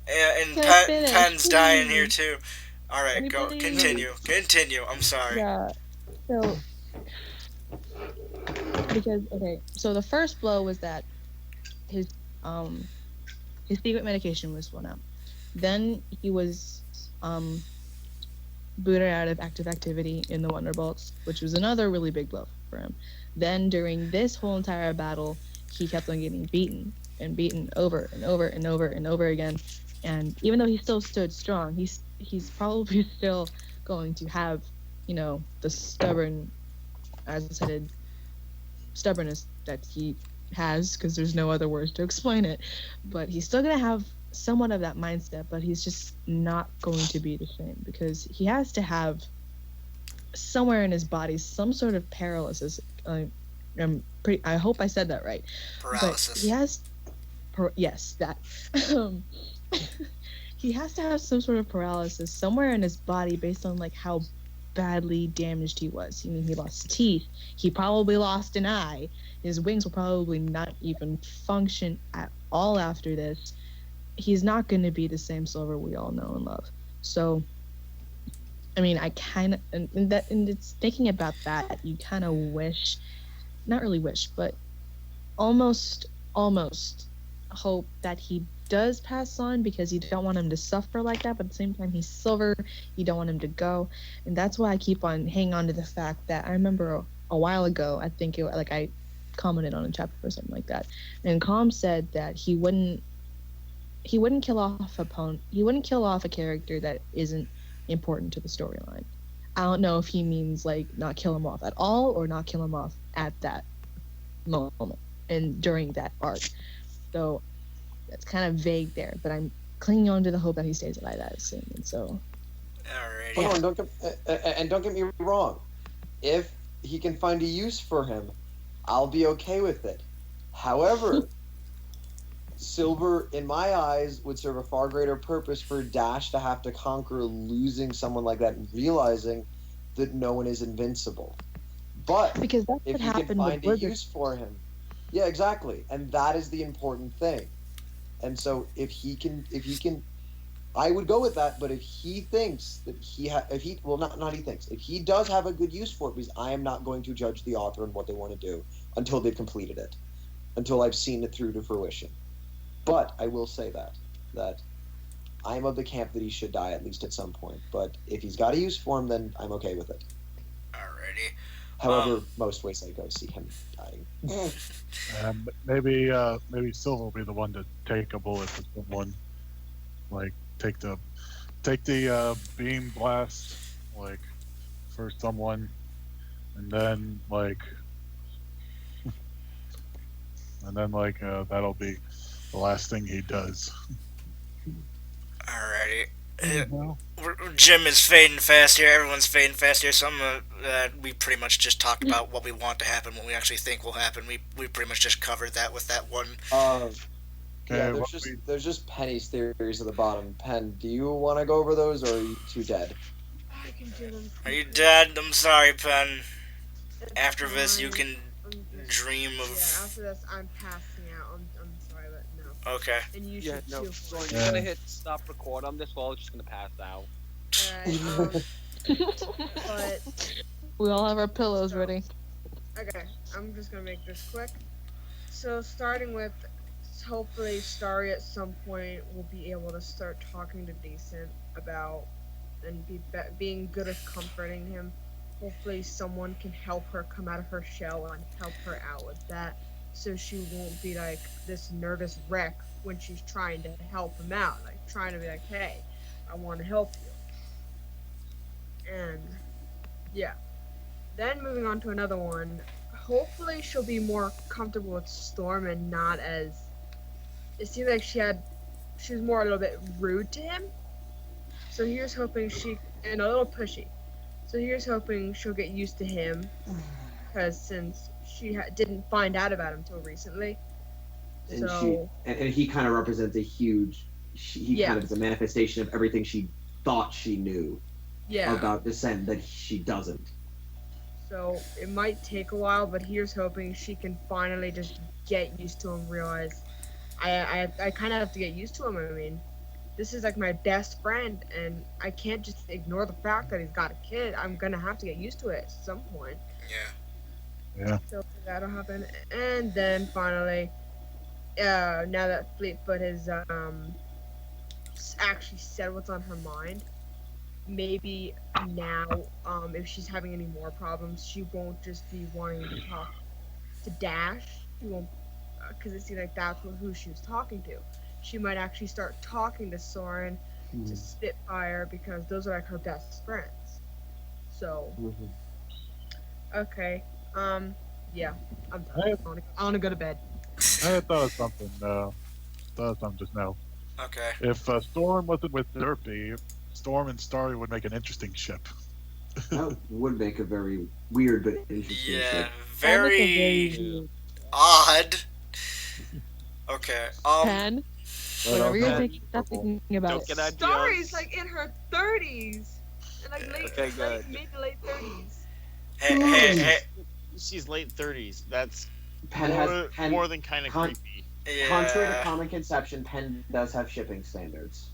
And Can I finish, Pen's dying here please? too. All right, go. Anybody? Continue. I'm sorry. Yeah. So, because so the first blow was that his secret medication was blown out. Then he was booted out of active activity in the Wonderbolts, which was another really big blow for him. Then during this whole entire battle, he kept on getting beaten and beaten over and over and over and over again. And even though he still stood strong, he's probably still going to have, the stubborn, as I said, stubbornness that he has, because there's no other words to explain it. But he's still going to have somewhat of that mindset, but he's just not going to be the same, because he has to have somewhere in his body some sort of paralysis. I hope I said that right. Paralysis. But he has, yes, that. He has to have some sort of paralysis somewhere in his body based on how badly damaged he was. I mean, he lost teeth. He probably lost an eye. His wings will probably not even function at all after this. He's not going to be the same Silver we all know and love. So, I mean, I kind of, and it's thinking about that, you kind of wish, not really wish, but almost hope that he does pass on, because you don't want him to suffer like that, but at the same time he's Silver, you don't want him to go. And that's why I keep on hanging on to the fact that I remember a while ago, I think I commented on a chapter or something like that, and Calm said that he wouldn't kill off a character that isn't important to the storyline. I don't know if he means not kill him off at all or not kill him off at that moment and during that arc. So that's kind of vague there, but I'm clinging on to the hope that he stays alive that soon. And so, Alrighty. Hold on, don't get me wrong. If he can find a use for him, I'll be okay with it. However, Silver, in my eyes, would serve a far greater purpose for Dash to have to conquer losing someone like that and realizing that no one is invincible. But because that's if what he can happened find with a Blizzard. use for him, yeah, exactly, and that is the important thing. And so if he can, I would go with that. But if he thinks that if he does have a good use for it, because I am not going to judge the author and what they want to do until they've completed it, until I've seen it through to fruition. But I will say that I'm of the camp that he should die at least at some point. But if he's got a use for him, then I'm okay with it. Alrighty. However, most ways I go see him dying. Maybe Silver will be the one to take a bullet for someone, take the beam blast, for someone, and then that'll be the last thing he does. Alrighty. Well, Jim is fading fast here. Everyone's fading fast here. We pretty much just talked about what we want to happen, what we actually think will happen. We pretty much just covered that with that one. Yeah, there's just Penny's theories at the bottom. Pen, do you want to go over those, or are you too dead? I can do them. Are you dead? I'm sorry, Pen. It's After this, you fine. can I'm just- dream Yeah, of. after this, I'm passing out. I'm sorry, but no. Okay. And you Yeah, should no. too. So you're gonna hit stop record on this while it's just gonna pass out. Alright, but We all have our pillows ready. okay, I'm just gonna make this quick. So starting with hopefully Starry at some point will be able to start talking to Decent about and being good at comforting him. Hopefully someone can help her come out of her shell and help her out with that, so she won't be like this nervous wreck when she's trying to help him out, like trying to be like, hey, I want to help you. And yeah. Then moving on to another one. Hopefully she'll be more comfortable with Storm and not as. It seemed like she was more a little bit rude to him. So here's hoping and a little pushy. So here's hoping she'll get used to him, because since she didn't find out about him till recently. And So and he kind of represents a huge. He kind of is a manifestation of everything she thought she knew about Descent that she doesn't. So it might take a while, but here's hoping she can finally just get used to him. Realize I kind of have to get used to him. I mean, this is like my best friend, and I can't just ignore the fact that he's got a kid. I'm gonna have to get used to it at some point. Yeah. So that'll happen, and then finally, now that Fleetfoot has actually said what's on her mind, maybe now, if she's having any more problems, she won't just be wanting to talk to Dash. She won't, because it seems like that's who she was talking to. She might actually start talking to Soren, to Spitfire, because those are like her best friends. So, okay, yeah, I'm done. I want to go to bed. I thought of something. Just now. Okay. If Storm wasn't with Derpy, Storm and Starry would make an interesting ship. That would make a very weird but interesting ship. Very odd. Okay. Pen. Whenever you're thinking about Don't it. get ideas. Starry's like in her 30s, and like Okay, good. mid to late 30s. Hey. She's late 30s. That's Penn more than kind of creepy. Yeah. Contrary to common conception, Penn does have shipping standards.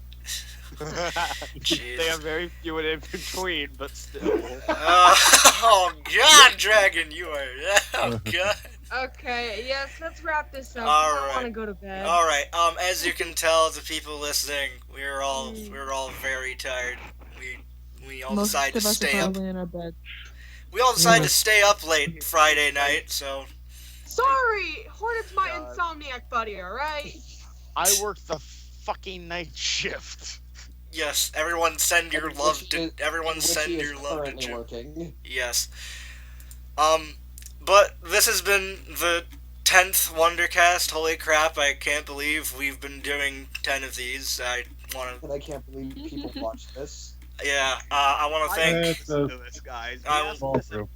They are very few and in between, but still. Oh God, Dragon, you are. Oh God. Okay, yes, let's wrap this up. All I right. want to go to bed. All right. As you can tell, the people listening, we're all very tired. We all Most decided of to us are stay up. probably in our bed. We all decided to stay up late Friday night, so. Sorry, Hornet's my insomniac buddy. All right. I worked the fucking night shift. Yes, everyone send your love to. Everyone send He is your love to currently Jim. working. Yes. But this has been the 10th Wondercast. Holy crap! I can't believe we've been doing 10 of these. I want to. And I can't believe people watch this. Yeah. I want to thank. Listen to this, guys. Episode.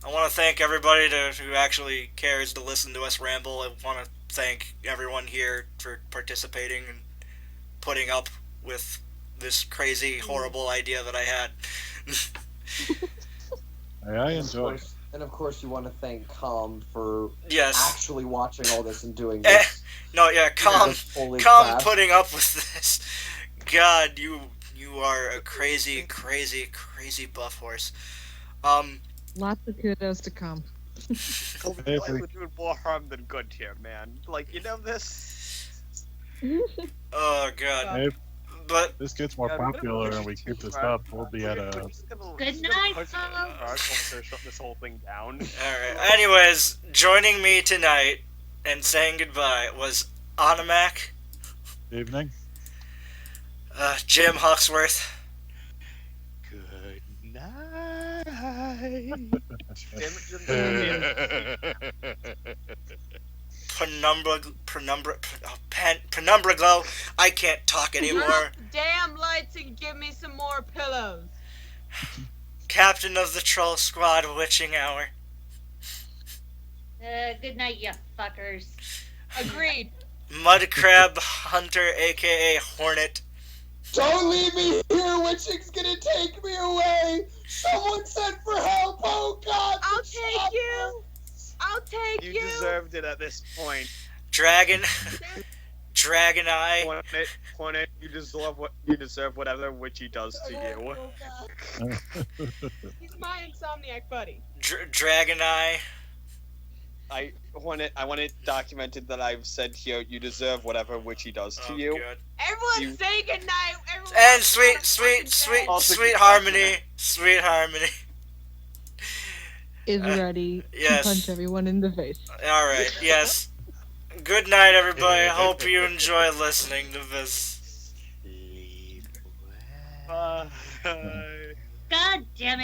I want to thank everybody who actually cares to listen to us ramble. I want to thank everyone here for participating and putting up with this crazy, horrible idea that I had. I enjoy it. And of course, you want to thank Calm for Yes. actually watching all this and doing this. No, yeah, Calm crap. putting up with this. God, you are a crazy, crazy, crazy buff horse. Lots of kudos to come. We're doing more harm than good here, man. Like, you know this? Oh God. But this gets more popular and we keep this up, we'll be at a. Good night, Shut this whole thing down. Alright. Anyways, joining me tonight and saying goodbye was Animak. Evening. Jim Hoxworth. Good night. Penumbra Glow. I can't talk anymore. Damn lights and give me some more pillows. Captain of the Troll Squad, Witching Hour. Good night, you fuckers. Agreed. Mudcrab Hunter, A.K.A. Hornet. Don't leave me here! Witching's gonna take me away! Someone send for help! Oh God! I'll take you! I'll take you! You deserved it at this point. Dragon Eye. Hornet, you deserve whatever Witchy does to you. He's my insomniac buddy. Dragon Eye. I want it documented that I've said here, you deserve whatever Witchy does to you. God. Everyone You- say goodnight. Everyone And go to fucking bed. Also sweet good harmony. Sweet harmony. Is ready yes. to punch everyone in the face. Alright, yes. Good night, everybody. I hope you enjoy listening to this. Sleep well. Bye. God damn it.